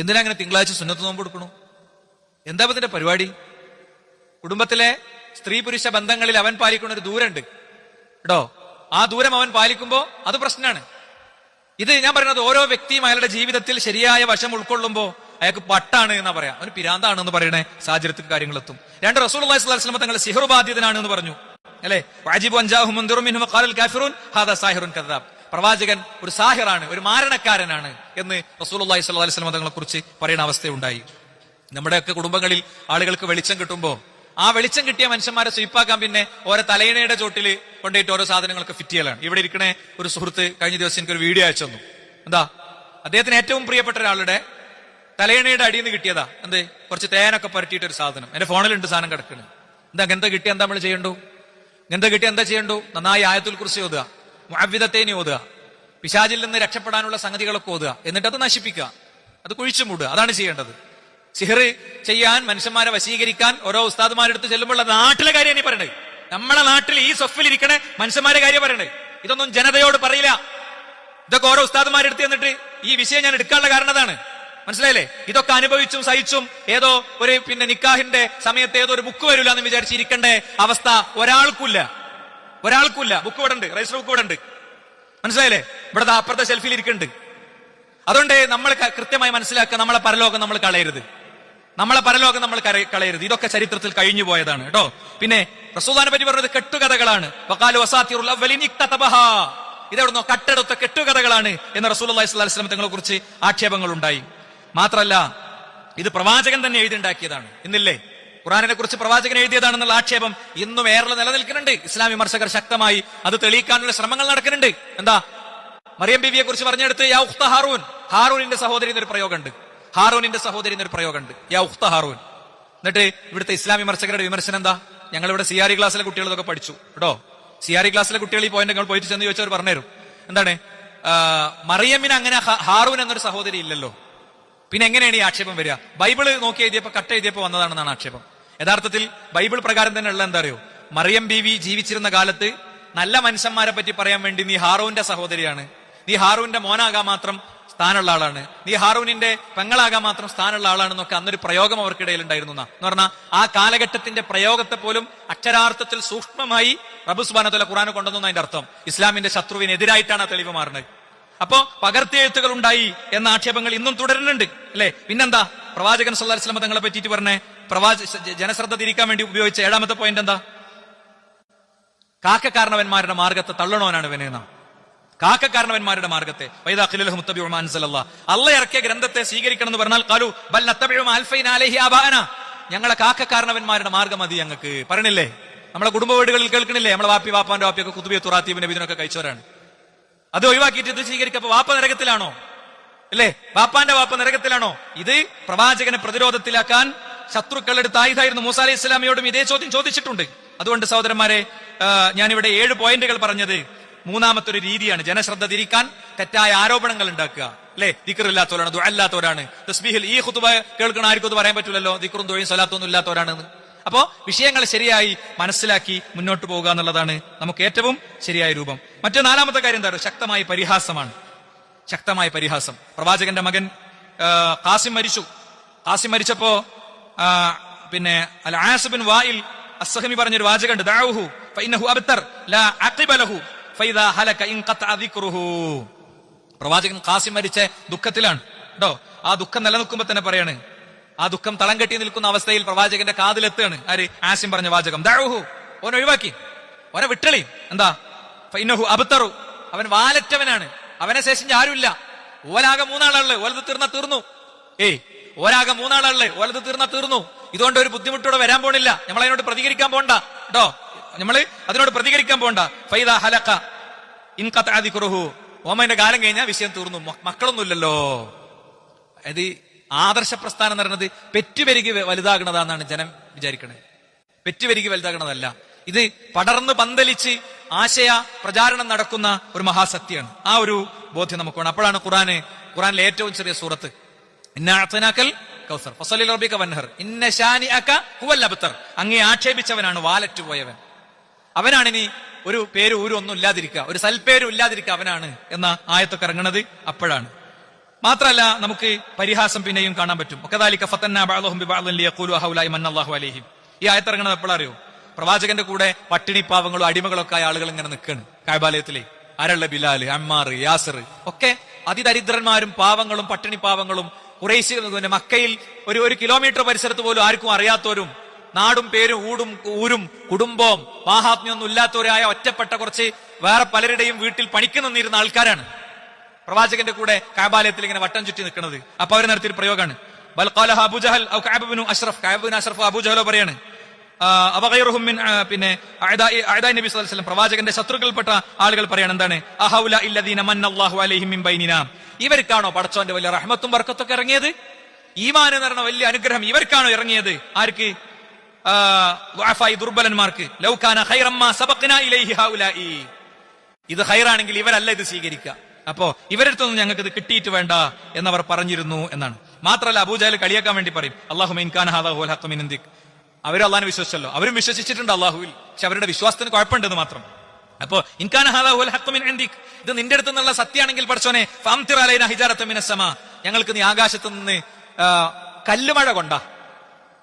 എന്തിനാ അങ്ങനെ തിങ്കളാഴ്ച സുന്നത്ത് നോമ്പ് കൊടുക്കണു? എന്താ ഇതിന്റെ പരിപാടി? കുടുംബത്തിലെ സ്ത്രീ പുരുഷ ബന്ധങ്ങളിൽ അവൻ പാലിക്കുന്ന ഒരു ദൂരമുണ്ട് കേട്ടോ. ആ ദൂരം അവൻ പാലിക്കുമ്പോ അത് പ്രശ്നമാണ്. ഇത് ഞാൻ പറയുന്നത് ഓരോ വ്യക്തിയും അയാളുടെ ജീവിതത്തിൽ ശരിയായ വശം ഉൾക്കൊള്ളുമ്പോ അയാൾക്ക് പട്ടാണ് എന്നാ പറയാം, അവന് പിരാന്താണ് എന്ന് പറയണേ സാഹചര്യത്തിൽ കാര്യങ്ങളെത്തും. രണ്ട്, റസൂലുള്ളാഹി സ്വല്ലല്ലാഹു അലൈഹി വസല്ലം തങ്ങൾ സിഹർ ബാധിതനാണ് എന്ന് പറഞ്ഞു. അല്ലെ? വാജിബു അൻജാഹു മുൻദിറു മിൻഹു ഖാലൽ കാഫിറൂൻ ഹാദാ സാഹിറുൻ കദ്ദാബ്. പ്രവാചകൻ ഒരു സാഹിറാണ്, ഒരു മാരണക്കാരനാണ് എന്ന് റസൂലുള്ളാഹി സ്വല്ലല്ലാഹു അലൈഹി വസല്ലം തങ്ങളെ കുറിച്ച് പറയുന്ന അവസ്ഥയുണ്ടായി. നമ്മുടെയൊക്കെ കുടുംബങ്ങളിൽ ആളുകൾക്ക് വെളിച്ചം കിട്ടുമ്പോ ആ വെളിച്ചം കിട്ടിയ മനുഷ്യന്മാരെ സ്വീപ്പാക്കാൻ പിന്നെ ഓരോ തലയിണയുടെ ചോട്ടിൽ കൊണ്ടുപോയിട്ട് ഓരോ സാധനങ്ങളൊക്കെ ഫിറ്റ് ചെയ്യലാണ്. ഇവിടെ ഇരിക്കണേ ഒരു സുഹൃത്ത് കഴിഞ്ഞ ദിവസം എനിക്കൊരു വീഡിയോ അയച്ചു തന്നു. എന്താ? അദ്ദേഹത്തിന് ഏറ്റവും പ്രിയപ്പെട്ട ഒരാളുടെ തലയിണയുടെ അടിയിൽ നിന്ന് കിട്ടിയതാ എന്ത്? കുറച്ച് തേനൊക്കെ പുരട്ടിയിട്ട് ഒരു സാധനം. എന്റെ ഫോണിലുണ്ട് സാധനം കിടക്കുന്നത്. എന്താ ഗന്ധ കിട്ടിയ എന്താ നമ്മൾ ചെയ്യണ്ടു? ഗന്ധ കിട്ടിയ എന്താ ചെയ്യണ്ടു? നന്നായി ആയത്തുൽ കുർസി ഓതുക, മുഅവ്വിദത്തൈനി ഓതുക, പിശാചിൽ നിന്ന് രക്ഷപ്പെടാനുള്ള സംഗതികളൊക്കെ ഓതുക, എന്നിട്ട് അത് നശിപ്പിക്കുക, അത് കുഴിച്ചു മൂടുക. അതാണ് ചെയ്യേണ്ടത്. സിഹർ ചെയ്യാൻ, മനുഷ്യന്മാരെ വശീകരിക്കാൻ ഓരോ ഉസ്താദുമാരെടുത്ത് ചെല്ലുമ്പോൾ നാട്ടിലെ കാര്യം പറയണേ. നമ്മളെ നാട്ടിൽ ഈ സൊഫിൽ ഇരിക്കണേ മനുഷ്യന്മാരെ കാര്യം പറയണേ. ഇതൊന്നും ജനതയോട് പറയില്ല. ഇതൊക്കെ ഓരോ ഉസ്താദുമാരെടുത്ത് എന്നിട്ട് ഈ വിഷയം ഞാൻ എടുക്കാനുള്ള കാരണം അതാണ്. മനസ്സിലായില്ലേ? ഇതൊക്കെ അനുഭവിച്ചും സഹിച്ചും ഏതോ ഒരു നിക്കാഹിന്റെ സമയത്ത് ഏതോ ഒരു ബുക്ക് വരില്ല എന്ന് വിചാരിച്ചിരിക്കേണ്ട അവസ്ഥ ഒരാൾക്കില്ല. ബുക്ക് ഇവിടെ ഉണ്ട്, രജിസ്റ്റർ ബുക്ക് ഇവിടെ ഉണ്ട്. മനസ്സിലായില്ലേ? ഇവിടെ അപ്പുറത്തെ ഷെൽഫിൽ ഇരിക്കുന്നുണ്ട്. അതുകൊണ്ട് നമ്മൾ കൃത്യമായി മനസ്സിലാക്കുക, നമ്മളെ പരലോകം നമ്മൾ കളയരുത്. ഇതൊക്കെ ചരിത്രത്തിൽ കഴിഞ്ഞു പോയതാണ് കേട്ടോ. പിന്നെ റസൂലുള്ളാഹിനെ പറ്റി പറഞ്ഞത് കെട്ടുകഥകളാണ്. വഖാലു വസാതിറുൽ അവ്വലിൻ ഇക്തതബഹാ. ഇതെവിടുന്നോ കട്ടെടുത്ത കെട്ടുകഥകളാണ് എന്ന് റസൂലുള്ളാഹി സ്വല്ലല്ലാഹു അലൈഹി വസല്ലം തങ്ങളെ കുറിച്ച് ആക്ഷേപങ്ങൾ ഉണ്ടായി. മാത്രല്ല ഇത് പ്രവാചകൻ തന്നെ എഴുതിണ്ടാക്കിയതാണ്. ഇന്നില്ലേ ഖുർആനിനെ കുറിച്ച് പ്രവാചകൻ എഴുതിയതാണെന്നുള്ള ആക്ഷേപം ഇന്നും ഏറെ നിലനിൽക്കുന്നുണ്ട്. ഇസ്ലാം വിമർശകർ ശക്തമായി അത് തെളിയിക്കാനുള്ള ശ്രമങ്ങൾ നടക്കുന്നുണ്ട്. എന്താ? മറിയം ബീവിയെ കുറിച്ച് പറഞ്ഞെടുത്ത് യാ ഉഖ്ത ഹാറൂൻ, ഹാറൂനിന്റെ സഹോദരി എന്നൊരു പ്രയോഗമുണ്ട്. യാ ഉഖ്ത ഹാറൂൻ. എന്നിട്ട് ഇവിടുത്തെ ഇസ്ലാം വിമർശകരുടെ വിമർശനം എന്താ? ഞങ്ങൾ ഇവിടെ സിആർഇ ക്ലാസ്സിലെ കുട്ടികൾ ഇതൊക്കെ പഠിച്ചു കേട്ടോ. സിആർഇ ക്ലാസ്സിലെ കുട്ടികൾ ഈ പോയിന്റ് നിങ്ങൾ പോയിട്ട് ചെന്ന് ചോദിച്ചവർ പറഞ്ഞുതരും. എന്താണ്? മറിയമ്മിന് അങ്ങനെ ഹാറൂൻ എന്നൊരു സഹോദരി ഇല്ലല്ലോ. പിന്നെ എങ്ങനെയാണ് ഈ ആക്ഷേപം വരിക? ബൈബിള് നോക്കി എഴുതിയപ്പോ കട്ട് എഴുതിയപ്പോ വന്നതാണെന്നാണ് ആക്ഷേപം. യഥാർത്ഥത്തിൽ ബൈബിൾ പ്രകാരം തന്നെ ഉള്ള എന്താ അറിയോ? മറിയം ബീവി ജീവിച്ചിരുന്ന കാലത്ത് നല്ല മനുഷ്യന്മാരെ പറ്റി പറയാൻ വേണ്ടി നീ ഹാറൂന്റെ സഹോദരിയാണ്, നീ ഹാറൂന്റെ മോനാകാൻ മാത്രം സ്ഥാനമുള്ള ആളാണ്, നീ ഹാറൂനിന്റെ പെങ്ങളാകാൻ മാത്രം സ്ഥാനമുള്ള ആളാണെന്നൊക്കെ അന്നൊരു പ്രയോഗം അവർക്കിടയിൽ ഉണ്ടായിരുന്നു എന്ന് പറഞ്ഞാൽ ആ കാലഘട്ടത്തിന്റെ പ്രയോഗത്തെ പോലും അക്ഷരാർത്ഥത്തിൽ സൂക്ഷ്മമായി റബ്ബ് സുബ്ഹാനഹു വ തആല ഖുർആനിൽ കൊണ്ടുവന്നു അതിന്റെ അർത്ഥം. ഇസ്ലാമിന്റെ ശത്രുവിനെതിരായിട്ടാണ് ആ തെളിവ് മാറുന്നത്. അപ്പോ പകർത്തിയെഴുത്തുകൾ ഉണ്ടായി എന്ന ആക്ഷേപങ്ങൾ ഇന്നും തുടരുന്നുണ്ട് അല്ലെ? പിന്നെന്താ പ്രവാചകൻ സല്ലല്ലാഹു അലൈഹി വസല്ലം തങ്ങളെ പറ്റിയിട്ട് പറഞ്ഞേ? ജനശ്രദ്ധ തിരിക്കാൻ വേണ്ടി ഉപയോഗിച്ച 7ാമത്തെ പോയിന്റ് എന്താ? കാക്കക്കാരണവന്മാരുടെ മാർഗത്തെ തള്ളണോനാണ് ഇവനെന്ന. കാക്കക്കാരണവന്മാരുടെ മാർഗത്തെ അള്ളാഹ് ഇറക്കിയ ഗ്രന്ഥത്തെ സ്വീകരിക്കണം എന്ന് പറഞ്ഞാൽ ഖാലു ബൽ നത്തബിഉ മാ അൽഫൈനാ അലൈഹി ആബാഅനാ, ഞങ്ങളെ കാക്കക്കാരണവന്മാരുടെ മാർഗം മതി ഞങ്ങൾക്ക് പറയണില്ലേ? നമ്മളെ കുടുംബ വീടുകളിൽ കേൾക്കണില്ലേ? നമ്മളെ വാപ്പാന്റെ വാപ്പിയൊക്കെ കുതുബിയ തുറാത്തീബ് നബിദിനൊക്കെ കഴിച്ചവരാണ്. അത് ഒഴിവാക്കിയിട്ട് ഇത് സ്വീകരിക്കുക. അപ്പൊ വാപ്പ നരകത്തിലാണോ? അല്ലേ? വാപ്പാന്റെ വാപ്പ നരകത്തിലാണോ? ഇത് പ്രവാചകനെ പ്രതിരോധത്തിലാക്കാൻ ശത്രുക്കളെടുത്ത ആയുധമായിരുന്നു. മൂസാ അലൈഹി ഇസ്ലാമിയോടും ഇതേ ചോദ്യം ചോദിച്ചിട്ടുണ്ട്. അതുകൊണ്ട് സഹോദരന്മാരെ, ഞാനിവിടെ 7 പോയിന്റുകൾ പറഞ്ഞത് 3ാമത്തെ രീതിയാണ്. ജനശ്രദ്ധ തിരിക്കാൻ തെറ്റായ ആരോപണങ്ങൾ ഉണ്ടാക്കുക. അല്ലെ? ദിക്റില്ലാത്തവരാണ്, ദുആ ഇല്ലാത്തവരാണ്. തസ്ബീഹിൽ ഈ ഖുതുബ കേൾക്കുന്ന ആർക്കും അത് പറയാൻ പറ്റില്ലല്ലോ, ദിക്റും ദുആയും സ്വലാത്തൊന്നും ഇല്ലാത്തവരാണെന്ന്. അപ്പോ വിഷയങ്ങൾ ശരിയായി മനസ്സിലാക്കി മുന്നോട്ട് പോകുക എന്നുള്ളതാണ് നമുക്ക് ഏറ്റവും ശരിയായ രൂപം. മറ്റു 4ാമത്തെ കാര്യം എന്താണ്? ശക്തമായ പരിഹാസമാണ്. ശക്തമായ പരിഹാസം. പ്രവാചകന്റെ മകൻ ഖാസിം മരിച്ചു. ഖാസിം മരിച്ചപ്പോ അൽ ആസ് ബിൻ വായിൽ അസ്സഹമി പറഞ്ഞൊരു വാചകമുണ്ട്, ദഅഉഹു ഫഇന്നഹു അബ്തർ ലാ അഖിബ ലഹു ഫഇദാ ഹലക ഇൻഖതഅ ദിക്റുഹു. പ്രവാചകൻ ഖാസിം മരിച്ച ദുഃഖത്തിലാണ് കേട്ടോ. ആ ദുഃഖം നിലനിൽക്കുമ്പോ തന്നെ പറയാണ്, ആ ദുഃഖം തളം കെട്ടി നിൽക്കുന്ന അവസ്ഥയിൽ പ്രവാചകന്റെ കാതിലെത്താണ് ആര്? ആസിം പറഞ്ഞ വാചകം, ദഅഉഹു, ഓനെ ഒഴിവാക്കി, ഓനെ വിട്ടളി. എന്താ? ഫഇന്നഹു അബ്തറു, അവൻ വാലറ്റവനാണ്, അവനെ ശേഷം ആരുമില്ല. ഓലാകെ 3 ആളുള്ളത്, ഓലത് തീർന്നു. ഓരാകെ 3 ആളുള്ളത്, ഓലത് തീർന്നു. ഇതുകൊണ്ട് ഒരു ബുദ്ധിമുട്ടോടെ വരാൻ പോണില്ല. നമ്മൾ അതിനോട് പ്രതികരിക്കാൻ പോണ്ട കേട്ടോ. നമ്മൾ അതിനോട് പ്രതികരിക്കാൻ പോകണ്ട. ഫൈദ ഹലക ഇൻഖതഅ ദിക്റുഹു, ഓമന്റെ കാലം കഴിഞ്ഞാൽ വിഷയം തീർന്നു, മക്കളൊന്നുമില്ലല്ലോ. അത് ആദർശ പ്രസ്ഥാനം എന്ന് പറയുന്നത് പെറ്റുപെരുകി വലുതാകണതാന്നാണ് ജനം വിചാരിക്കണേ. പെറ്റുപെരുകി വലുതാകണതല്ല, ഇത് പടർന്ന് പന്തലിച്ച് ആശയ പ്രചാരണം നടക്കുന്ന ഒരു മഹാസത്യമാണ്. ആ ഒരു ബോധ്യം നമുക്ക് വേണം. അപ്പോഴാണ് ഖുറാനിലെ ഏറ്റവും ചെറിയ സൂറത്ത് ഇന്നാ അഅ്തൈനാകൽ കൗസർ ഫസല്ലി ലറബ്ബിക വൻഹർ ഇന്ന ശാനിഅക ഹുവൽ അബ്തർ. അങ്ങേ ആക്ഷേപിച്ചവനാണ് വാലറ്റ് പോയവൻ. അവനാണ് ഇനി ഒരു പേര് ഒന്നും ഇല്ലാതിരിക്കുക, ഒരു സൽപ്പേരും ഇല്ലാതിരിക്കുക അവനാണ് എന്ന ആയത്തൊക്കെ ഇറങ്ങുന്നത് അപ്പോഴാണ്. മാത്രമല്ല നമുക്ക് പരിഹാസം പിന്നെയും കാണാൻ പറ്റും. വകദാലിക ഫതന്ന ബഅദഹും ബിബഅദിൻ ലിയഖൂലു ഹൗലാഇ മന്നല്ലാഹു അലൈഹിം. ഈ ആയത്ത് ഇറങ്ങുന്നത് എപ്പോഴറിയോ? പ്രവാചകന്റെ കൂടെ പട്ടിണി പാവങ്ങളും അടിമകളൊക്കെ ആയ ആളുകൾ ഇങ്ങനെ നിൽക്കാണ് കഅബാലയത്തിലെ. ആരുള്ള ബിലാൽ, അമ്മാർ, യാസിർ ഒക്കെ അതിദരിദ്രന്മാരും പാവങ്ങളും പട്ടിണി പാവങ്ങളും ഖുറൈശി മക്കയിൽ ഒരു കിലോമീറ്റർ പരിസരത്ത് പോലും ആർക്കും അറിയാത്തവരും നാടും പേരും ഊരും കുടുംബവും മാഹാത്മ്യമൊന്നും ഇല്ലാത്തവരായ ഒറ്റപ്പെട്ട കുറച്ച് വേറെ പലരുടെയും വീട്ടിൽ പണിക്ക് നിന്നിരുന്ന ആൾക്കാരാണ് പ്രവാചകന്റെ കൂടെ കഅബാലയത്തിൽ ഇങ്ങനെ വട്ടം ചുറ്റി നിൽക്കുന്നത്. അപ്പൊ അവർ നടത്തിയൊരു പ്രയോഗമാണ് ബൽ ഖാലഹ അബൂ ജഹൽ ഔ കഅബ് ഇബ്നു അഷ്റഫ്. കഅബ് ഇബ്നു അഷ്റഫ് അബൂ ജഹലോ പറയാണ് അബഗൈറുഹും മിൻ പിന്നെ അഅദാഇ നബി സല്ലല്ലാഹു അലൈഹി വസല്ലം, പ്രവാചകന്റെ ശത്രുക്കൾപ്പെട്ട ആളുകൾ പറയാണ് എന്താണ്, അഹൗല ഇല്ലദീന മന്നല്ലാഹു അലൈഹിം മിൻ ബൈനിനാ, ഇവർക്കാണോ പടച്ചോന്റെ വലിയ റഹ്മത്തും ബർക്കത്തൊക്കെ ഇറങ്ങിയത്? ഈമാൻ എന്ന് പറഞ്ഞ വലിയ അനുഗ്രഹം ഇവർക്കാണോ ഇറങ്ങിയത്? ആർക്ക്? ദുർബലന്മാർക്ക്. ലൗ കാന ഖൈറൻ മാ സബഖ്നാ ഇലൈഹി ഹൗലാഇ, ഇത് ഖൈറാണെങ്കിൽ ഇവരല്ല ഇത് സ്വീകരിക്കുക, അപ്പോ ഇവരടുത്തൊന്നും ഞങ്ങൾക്ക് ഇത് കിട്ടിയിട്ട് വേണ്ട എന്നവർ പറഞ്ഞിരുന്നു എന്നാണ്. മാത്രമല്ല അബൂജഹൽ കളിയാക്കാൻ വേണ്ടി പറയും അല്ലാഹുമ്മ ഇൻ കാന ഹാദാ ഹുവൽ ഹഖ് മിൻ ഇൻദിക്. അവർ അള്ളാഹിനെ വിശ്വസിച്ചല്ലോ, അവരും വിശ്വസിച്ചിട്ടുണ്ട് അള്ളാഹുവിൽ, പക്ഷെ അവരുടെ വിശ്വാസത്തിന് കുഴപ്പമുണ്ടെന്ന് മാത്രം. അപ്പോ ഇൻ കാന ഹാദാ ഹുവൽ ഹഖ് മിൻ ഇൻദിക്, ഇത് നിന്റെ അടുത്ത് നിന്നുള്ള സത്യമാണെങ്കിൽ പടച്ചോനെ ഫംതിർ അലൈനാ ഹിജാറത്തൻ മിനസ് സമാ, ഞങ്ങൾക്ക് നീ ആകാശത്ത് നിന്ന് കല്ലുമഴ കൊണ്ടാ,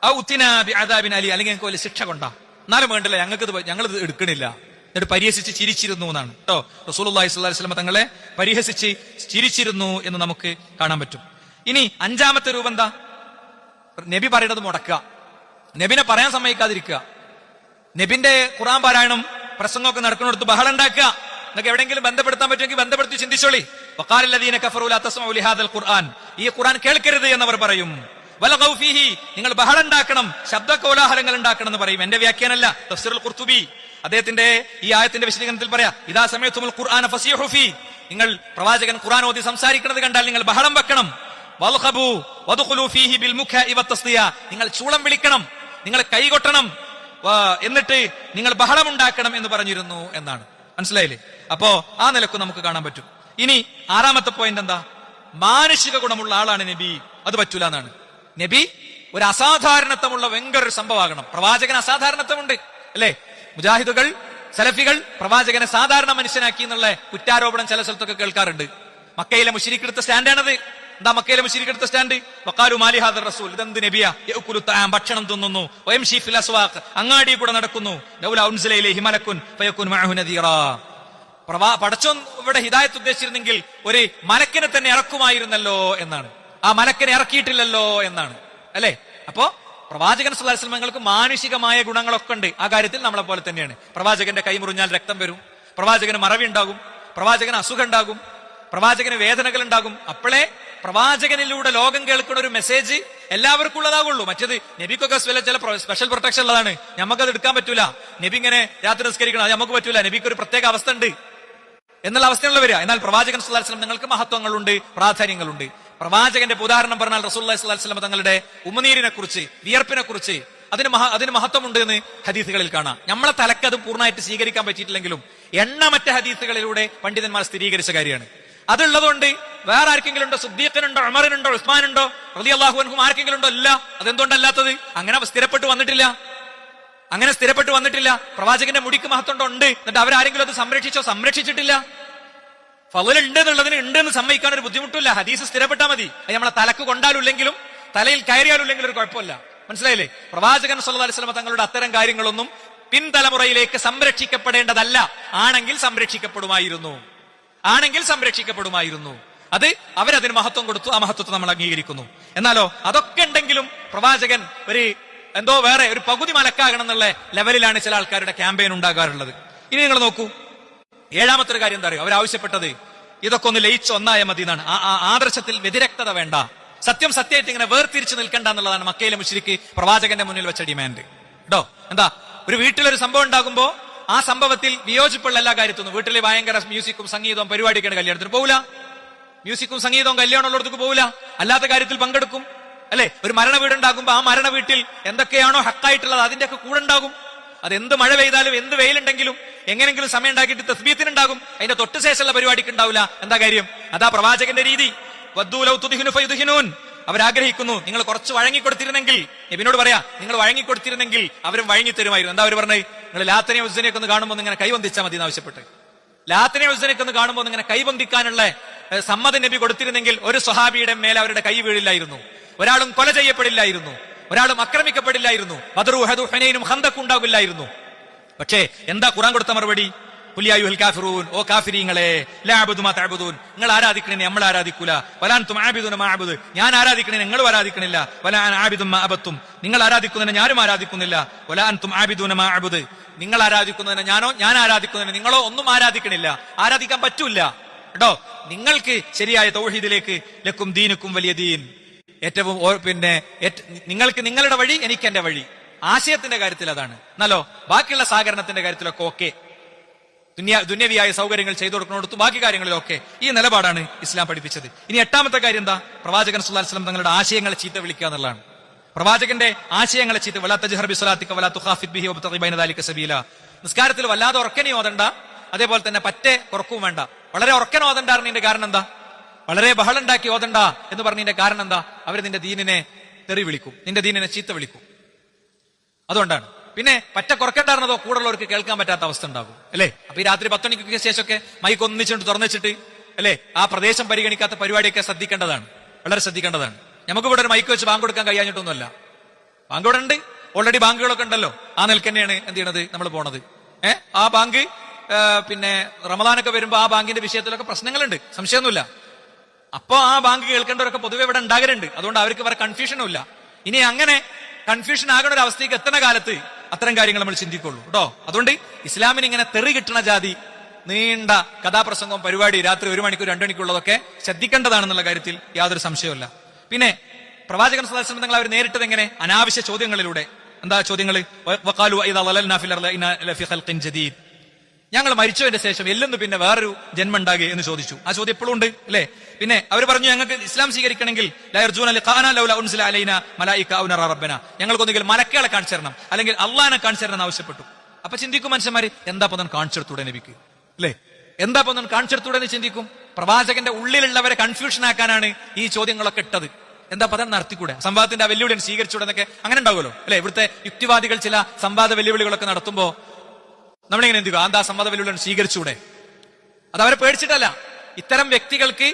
ഔ ഉത്തിനാ ബിഅദാബിൻ അലി, അല്ലെങ്കിൽ ഞങ്ങൾക്ക് വലിയ ശിക്ഷ കൊണ്ടാ, എന്നാലും വേണ്ടല്ലേ ഞങ്ങളിത് എടുക്കണില്ല. എന്നിട്ട് പരിഹസിച്ച് ചിരിച്ചിരുന്നു എന്നാണ് കേട്ടോ. റസൂലുള്ളാഹി സ്വല്ലല്ലാഹു അലൈഹി വസല്ലം തങ്ങളെ പരിഹസിച്ച് ചിരിച്ചിരുന്നു എന്ന് നമുക്ക് കാണാൻ പറ്റും. ഇനി അഞ്ചാമത്തെ രൂപം എന്താ? നബി പറയുന്നത് മുടക്കുക, നബിനെ പറയാൻ സമ്മതിക്കാതിരിക്കുക, നബിന്റെ ഖുർആൻ പാരായണം പ്രസംഗമൊക്കെ നടക്കുന്നിടത്ത് ബഹളം ഉണ്ടാക്കുക. നിങ്ങൾക്ക് എവിടെയെങ്കിലും ബന്ധപ്പെടുത്താൻ പറ്റുമെങ്കിൽ ബന്ധപ്പെടുത്തി ചിന്തിച്ചോളി. വഖാലല്ലദീന കഫറൂ ലാ തസ്മഉ ലിഹാദൽ ഖുർആൻ, ഈ ഖുർആൻ കേൾക്കരുത് എന്നവർ പറയും. വലഗൗ ഫീഹി, നിങ്ങൾ ബഹളം ഉണ്ടാക്കണം, ശബ്ദ കോലാഹലങ്ങൾ ഉണ്ടാക്കണം എന്ന് പറയും. എന്റെ വ്യാഖ്യാനമല്ല, തഫ്സീറുൽ ഖുർത്തുബി അദ്ദേഹത്തിന്റെ ഈ ആയത്തിന്റെ വിശദീകരണത്തിൽ പറയാ, ഇദാ സമയത്തുൽ ഖുർആന ഫസിഹു ഫീ, നിങ്ങൾ പ്രവാചകൻ ഖുർആൻ ഓതി സംസാരിക്കുന്നത് കണ്ടാൽ നിങ്ങൾ ബഹളം വെക്കണം. വൽഖബു വദ്ഖുലു ഫീഹി ബിൽ മുഖാഇ വത്തസ്ദിയ, നിങ്ങൾ ചൂളം വിളിക്കണം, നിങ്ങൾ കൈകൊട്ടണം, എന്നിട്ട് നിങ്ങൾ ബഹളം ഉണ്ടാക്കണം എന്ന് പറഞ്ഞിരുന്നു എന്നാണ്. മനസ്സിലായില്ലേ? അപ്പോ ആ നിലക്ക് നമുക്ക് കാണാൻ പറ്റും. ഇനി ആറാമത്തെ പോയിന്റ് എന്താ? മാനുഷിക ഗുണമുള്ള ആളാണ് നബി, അത് പറ്റൂല എന്നാണ്. നബി ഒരു അസാധാരണത്വമുള്ള ഭയങ്കര ഒരു സംഭവമാകണം. പ്രവാചകൻ അസാധാരണത്വമുണ്ട് അല്ലെ? മുജാഹിദുകൾ സലഫികൾ പ്രവാചകനെ സാധാരണ മനുഷ്യനാക്കി എന്നുള്ള കുറ്റാരോപണം ചില സ്ഥലത്തൊക്കെ കേൾക്കാറുണ്ട്. മക്കയിലെ മുശ്രിക്കെടുത്ത സ്റ്റാൻഡാണത്. എന്താ മക്കയിലെ മുശ്രിക്കെടുത്ത സ്റ്റാൻഡ്? വഖാലു മാലി ഹാദർ റസൂൽ, ഇതെന്ത് നബിയാ, യഅകുലു തആം, ഭക്ഷണം തിന്നുന്നു, വയംശി ഫിൽ അസ്വാഖ്, അങ്ങാടി കൂടെ നടക്കുന്നു, ലൗലാ ഉൻസില ഇലൈഹി മലക്കുൻ ഫയകുൻ മഅഹു നദീറാ. പടച്ചോൻ ഇവിടെ ഹിദായത്ത് ഉദ്ദേശിച്ചിരുന്നെങ്കിൽ ഒരു മലക്കിനെ തന്നെ ഇറക്കുമായിരുന്നല്ലോ എന്നാണ്. ആ മലക്കിനെ ഇറക്കിയിട്ടില്ലല്ലോ എന്നാണ് അല്ലെ? അപ്പോ പ്രവാചകൻ സ്വല്ലല്ലാഹു അലൈഹി വസല്ലം നിങ്ങൾക്ക് മാനുഷികമായ ഗുണങ്ങളൊക്കെ ഉണ്ട്. ആ കാര്യത്തിൽ നമ്മളെ പോലെ തന്നെയാണ്. പ്രവാചകന്റെ കൈ മുറിഞ്ഞാൽ രക്തം വരും, പ്രവാചകന് മറവി ഉണ്ടാകും, പ്രവാചകന് അസുഖം ഉണ്ടാകും, പ്രവാചകന് വേദനകൾ ഉണ്ടാകും. അപ്പോഴേ പ്രവാചകനിലൂടെ ലോകം കേൾക്കുന്ന ഒരു മെസ്സേജ് എല്ലാവർക്കും ഉള്ളതാകുള്ളൂ. മറ്റേത് നബിക്കൊക്കെ ചില സ്പെഷ്യൽ പ്രൊട്ടക്ഷൻ ഉള്ളതാണ്, നമുക്കത് എടുക്കാൻ പറ്റൂല. നബി ഇങ്ങനെ രാത്രി നിസ്കരിക്കണം, അത് നമുക്ക് പറ്റൂല, നബിക്ക് ഒരു പ്രത്യേക അവസ്ഥ ഉണ്ട് എന്നുള്ള അവസ്ഥയുള്ള വരിക. എന്നാൽ പ്രവാചകൻ സ്വല്ലല്ലാഹു അലൈഹി വസല്ലം നിങ്ങൾക്ക് മഹത്വങ്ങളുണ്ട്, പ്രാധാന്യങ്ങളുണ്ട്. പ്രവാചകന്റെ ഉദാഹരണം പറഞ്ഞാൽ റസൂലുള്ളാഹി സ്വല്ലല്ലാഹു അലൈഹി വസല്ലം തങ്ങളുടെ ഉമ്മനീരിനെ കുറിച്ച്, വിയർപ്പിനെ കുറിച്ച് അതിന് മഹത്വമുണ്ട് എന്ന് ഹദീസുകളിൽ കാണാം. നമ്മളെ തലക്ക് അത് പൂർണ്ണമായിട്ട് സ്വീകരിക്കാൻ പറ്റിയിട്ടില്ലെങ്കിലും എണ്ണമറ്റ ഹദീസുകളിലൂടെ പണ്ഡിതന്മാർ സ്ഥിരീകരിച്ച കാര്യമാണ്. അതുള്ളതുകൊണ്ട് വേറെ ആർക്കെങ്കിലും ഉണ്ടോ? സിദ്ദീഖിനുണ്ടോ, ഉമറിനുണ്ടോ, ഉസ്മാനുണ്ടോ, റളിയല്ലാഹു അൻഹും ആർക്കെങ്കിലും ഉണ്ടോ? ഇല്ല. അതെന്തുകൊണ്ടല്ലാത്തത്? അങ്ങനെ സ്ഥിരപ്പെട്ടു വന്നിട്ടില്ല. പ്രവാചകന്റെ മുടിക്ക് മഹത്വം ഉണ്ട്, എന്നിട്ട് അവരാരെങ്കിലും അത് സംരക്ഷിച്ചിട്ടില്ല. ഫളൽ ഉണ്ട് എന്നുള്ളതിന് ഉണ്ട് എന്ന് സമ്മതിക്കാൻ ഒരു ബുദ്ധിമുട്ടില്ല. ഹദീസ് സ്ഥിരപ്പെട്ടാൽ മതി. അത് നമ്മളെ തലക്ക് കൊണ്ടാലുമില്ലെങ്കിലും തലയിൽ കയറിയാലുമില്ലെങ്കിലും ഒരു കുഴപ്പമില്ല. മനസ്സിലായില്ലേ? പ്രവാചകൻ സ്വല്ലല്ലാഹു അലൈഹി വസല്ലം തങ്ങളുടെ അത്തരം കാര്യങ്ങളൊന്നും പിൻതലമുറയിലേക്ക് സംരക്ഷിക്കപ്പെടേണ്ടതല്ല. ആണെങ്കിൽ സംരക്ഷിക്കപ്പെടുമായിരുന്നു. അത് അവരതിന് മഹത്വം കൊടുത്തു, ആ മഹത്വത്തെ നമ്മൾ അംഗീകരിക്കുന്നു. എന്നാലോ അതൊക്കെ ഉണ്ടെങ്കിലും പ്രവാചകൻ വേറെ ഒരു പകുതി മലക്കാകണം എന്നുള്ള ലെവലിലാണ് ചില ആൾക്കാരുടെ ക്യാമ്പയിൻ ഉണ്ടാകാറുള്ളത്. ഇനി നിങ്ങൾ നോക്കൂ, ഏഴാമത്തെ ഒരു കാര്യം എന്താ അറിയോ? അവരാവശ്യപ്പെട്ടത് ഇതൊക്കെ ഒന്ന് ലയിച്ച് ഒന്നായ മതി എന്നാണ്. ആദർശത്തിൽ വ്യതിരക്തത വേണ്ട, സത്യമായിട്ട് ഇങ്ങനെ വേർതിരിച്ച് നിൽക്കണ്ട എന്നുള്ളതാണ് മക്കയിലെ മുശ്രിക്ക് പ്രവാചകന്റെ മുന്നിൽ വെച്ച ഡിമാൻഡ് കേട്ടോ. എന്താ? ഒരു വീട്ടിലൊരു സംഭവം ഉണ്ടാകുമ്പോ ആ സംഭവത്തിൽ വിയോജിപ്പുള്ള എല്ലാ കാര്യത്തിനും വീട്ടിലെ ഭയങ്കര മ്യൂസിക്കും സംഗീതവും പരിപാടിയൊക്കെയാണ്, കല്യാണത്തിന് പോവില്ല. മ്യൂസിക്കും സംഗീതവും കല്യാണമുള്ളടത്തേക്ക് പോവില്ല. അല്ലാത്ത കാര്യത്തിൽ പങ്കെടുക്കും. അല്ലെ, ഒരു മരണ വീടുണ്ടാകുമ്പോ ആ മരണ വീട്ടിൽ എന്തൊക്കെയാണോ ഹക്കായിട്ടുള്ളത് അതിന്റെയൊക്കെ കൂടെ ഉണ്ടാകും. അത് എന്ത് മഴ പെയ്താലും എന്ത് വെയിലുണ്ടെങ്കിലും എങ്ങനെങ്കിലും സമയം ഉണ്ടാക്കിയിട്ട് തസ്ബീത്തിനുണ്ടാകും. അതിന്റെ തൊട്ട് ശേഷമുള്ള പരിപാടിക്ക് ഉണ്ടാവില്ല. എന്താ കാര്യം? അതാ പ്രവാചകന്റെ രീതി. അവരാഗ്രഹിക്കുന്നു നിങ്ങൾ കുറച്ച് വഴങ്ങിക്കൊടുത്തിരുന്നെങ്കിൽ, നബിനോട് പറയാ, നിങ്ങൾ വഴങ്ങിക്കൊടുത്തിരുന്നെങ്കിൽ അവരും വഴങ്ങിത്തരുമായിരുന്നു. എന്താ അവർ പറഞ്ഞത്? നിങ്ങൾ ലാത്തനെ ഉസ്സനെയൊക്കെ ഒന്ന് കാണുമ്പോൾ ഇങ്ങനെ കൈബന്ധിച്ചാൽ മതി എന്നാവശ്യപ്പെട്ട്. ലാത്തനെ ഉസ്സനെയൊക്കെ ഒന്ന് കാണുമ്പോൾ ഇങ്ങനെ കൈബന്ധിക്കാനുള്ള സമ്മതം നബി കൊടുത്തിരുന്നെങ്കിൽ ഒരു സ്വഹാബിയുടെ മേലെ അവരുടെ കൈ വീഴില്ലായിരുന്നു, ഒരാളും കൊല ചെയ്യപ്പെടില്ലായിരുന്നു, ഒരാളും ആക്രമിക്കപ്പെടില്ലായിരുന്നു, ബദറു ഉഹദു ഹുനൈനും ഖന്തഖ് ഉണ്ടാകില്ലായിരുന്നു. പക്ഷേ എന്താ ഖുർആൻ കൊടുത്ത മറുപടി? ഖുൽ യാ അയ്യുഹൽ കാഫിറൂൻ, ഓ കാഫിരീങ്ങളെ, ലാ അഅ്ബുദു മാ തഅ്ബുദൂൻ, നിങ്ങൾ ആരാധിക്കണേ നമ്മൾ ആരാധിക്കൂല, വലാ അൻതും ആബിദൂന മാ അഅ്ബുദു, ഞാൻ ആരാധിക്കണേ നിങ്ങൾ ആരാധിക്കണില്ല, വലാ അന ആബിദും മാ അബത്തും, നിങ്ങൾ ആരാധിക്കുന്നതിനെ ഞാനും ആരാധിക്കുന്നില്ല, വലാ അൻതും ആബിദൂന മാ അഅ്ബുദു, നിങ്ങൾ ആരാധിക്കുന്നതിനെ ഞാനോ ഞാൻ ആരാധിക്കുന്നതിനെ നിങ്ങളോ ഒന്നും ആരാധിക്കണില്ല, ആരാധിക്കാൻ പറ്റൂല കേട്ടോ. നിങ്ങൾക്ക് ശരിയായ തൗഹീദിലേക്ക്, ലക്കും ദീനുക്കും വലിയ ദീൻ, ഏറ്റവും നിങ്ങൾക്ക് നിങ്ങളുടെ വഴി, എനിക്ക് എന്റെ വഴി. ആശയത്തിന്റെ കാര്യത്തിൽ അതാണ്. എന്നാലോ ബാക്കിയുള്ള സഹകരണത്തിന്റെ കാര്യത്തിലൊക്കെ ഓക്കെ, ദുന്യവിയായ സൗകര്യങ്ങൾ ചെയ്തു കൊടുക്കുന്നിടത്തും ബാക്കി കാര്യങ്ങളിലൊക്കെ ഈ നിലപാടാണ് ഇസ്ലാം പഠിപ്പിച്ചത്. ഇനി എട്ടാമത്തെ കാര്യം എന്താ? പ്രവാചകൻ സ്വല്ലല്ലാഹു അലൈഹി വസല്ലം തങ്ങളുടെ ആശയങ്ങളെ ചീത്ത വിളിക്കുക എന്നുള്ളതാണ്. പ്രവാചകന്റെ ആശയങ്ങളെ ചീത്ത, വലാ തജ്ഹർ ബിസ്സലാത്തിക വലാ തുഖാഫിത് ബിഹി വബ്തഗി ബൈന ദാലിക സബീല. നിസ്കാരത്തിൽ വല്ലാതെ ഉറക്കനെ ഓതണ്ട, അതേപോലെ തന്നെ പറ്റേ ഉറക്കവും വേണ്ട. വളരെ ഉറക്കനെ ഓതണ്ടാറിന്റെ കാരണം എന്താ? വളരെ ബഹളുണ്ടാക്കി ഓതണ്ട എന്ന് പറഞ്ഞതിന്റെ കാരണം എന്താ? അവർ നിന്റെ ദീനിനെ തെറി വിളിക്കും, നിന്റെ ദീനിനെ ചീത്ത വിളിക്കും. അതുകൊണ്ടാണ്. പിന്നെ പറ്റ കുറക്കണ്ടായിരുന്നതോ കൂടുള്ളവർക്ക് കേൾക്കാൻ പറ്റാത്ത അവസ്ഥ ഉണ്ടാകും, അല്ലെ? അപ്പൊ ഈ രാത്രി 10 മണിക്ക് ശേഷമൊക്കെ മൈക്ക് ഒന്നിച്ചുകൊണ്ട് തുറന്നിച്ചിട്ട്, അല്ലെ, ആ പ്രദേശം പരിഗണിക്കാത്ത പരിപാടിയൊക്കെ ശ്രദ്ധിക്കേണ്ടതാണ്, വളരെ ശ്രദ്ധിക്കേണ്ടതാണ്. നമുക്ക് ഇവിടെ ഒരു മൈക്ക് വെച്ച് ബാങ്ക് കൊടുക്കാൻ കഴിയാഞ്ഞിട്ടൊന്നുമല്ല. ബാങ്ക് ഇവിടെ ഉണ്ട്, ഓൾറെഡി ബാങ്കുകളൊക്കെ ഉണ്ടല്ലോ. ആ നിലക്ക് തന്നെയാണ് എന്ത് ചെയ്യണത്, നമ്മൾ പോണത്. ആ ബാങ്ക് പിന്നെ റമദാനൊക്കെ വരുമ്പോ ആ ബാങ്കിന്റെ വിഷയത്തിലൊക്കെ പ്രശ്നങ്ങളുണ്ട്, സംശയമൊന്നുമില്ല. അപ്പോ ആ ബാങ്ക് കേൾക്കേണ്ടവരൊക്കെ പൊതുവെ ഇവിടെ ഉണ്ടാകലുണ്ട്. അതുകൊണ്ട് അവർക്ക് വേറെ കൺഫ്യൂഷനും ഇല്ല. ഇനി അങ്ങനെ കൺഫ്യൂഷൻ ആകുന്ന ഒരു അവസ്ഥയ്ക്ക് എത്തുന്ന കാലത്ത് അത്തരം കാര്യങ്ങൾ നമ്മൾ ചിന്തിക്കുള്ളൂ കേട്ടോ. അതുകൊണ്ട് ഇസ്ലാമിന് ഇങ്ങനെ തെറി കിട്ടുന്ന ജാതി നീണ്ട കഥാപ്രസംഗവും പരിപാടി രാത്രി 1 മണിക്കൂർ 2 മണിക്കൂറുള്ളതൊക്കെ ശ്രദ്ധിക്കേണ്ടതാണെന്നുള്ള കാര്യത്തിൽ യാതൊരു സംശയവുമില്ല. പിന്നെ പ്രവാചകൻ സ്വല്ലല്ലാഹു അലൈഹി വസല്ലം അവർ നേരിട്ടത് എങ്ങനെ? അനാവശ്യ ചോദ്യങ്ങളിലൂടെ. എന്താ ചോദ്യങ്ങൾ? വഖാലു ഇദാ ളലൽനാ ഫിൽ അർളി ഇന്നാ ലഫി ഖൽഖിൻ ജദീദ്, ഞങ്ങൾ മരിച്ചതിന്റെ ശേഷം എല്ലെന്ന് പിന്നെ വേറൊരു ജന്മം ഉണ്ടാകുക എന്ന് ചോദിച്ചു. ആ ചോദ്യം എപ്പോഴും ഉണ്ട്, അല്ലെ? പിന്നെ അവർ പറഞ്ഞു, ഞങ്ങൾക്ക് ഇസ്ലാം സ്വീകരിക്കണമെങ്കിൽ ഞങ്ങൾക്കൊന്നെങ്കിൽ മലക്കുകളെ കാണിച്ചു തരണം, അല്ലെങ്കിൽ അള്ളാഹിനെ കാണിച്ചു തരണം ആവശ്യപ്പെട്ടു. അപ്പൊ ചിന്തിക്കും മനുഷ്യന്മാര്, എന്താ പൊന്നാൻ കാണിച്ചെടുത്തൂടെ നബിക്ക്, അല്ലെ? എന്താ പൊന്നാൻ കാണിച്ചെടുത്തൂടെ എന്ന് ചിന്തിക്കും. പ്രവാചകന്റെ ഉള്ളിലുള്ളവരെ കൺഫ്യൂഷൻ ആക്കാനാണ് ഈ ചോദ്യങ്ങളൊക്കെ ഇട്ടത്. എന്താ പദം നടത്തിക്കൂടെ, സംവാദത്തിന്റെ ആ വെല്ലുവിളി സ്വീകരിച്ചൂടെ എന്നൊക്കെ അങ്ങനെ ഉണ്ടാവുമല്ലോ, അല്ലെ? ഇവിടുത്തെ യുക്തിവാദികൾ ചില സംവാദ വെല്ലുവിളികളൊക്കെ നടത്തുമ്പോ നമ്മളിങ്ങനെ എന്ത് ചെയ്യുക, എന്താ സംവാദ വെല്ലുവിളി സ്വീകരിച്ചൂടെ? അത് അവരെ പേടിച്ചിട്ടല്ല. ഇത്തരം വ്യക്തികൾക്ക്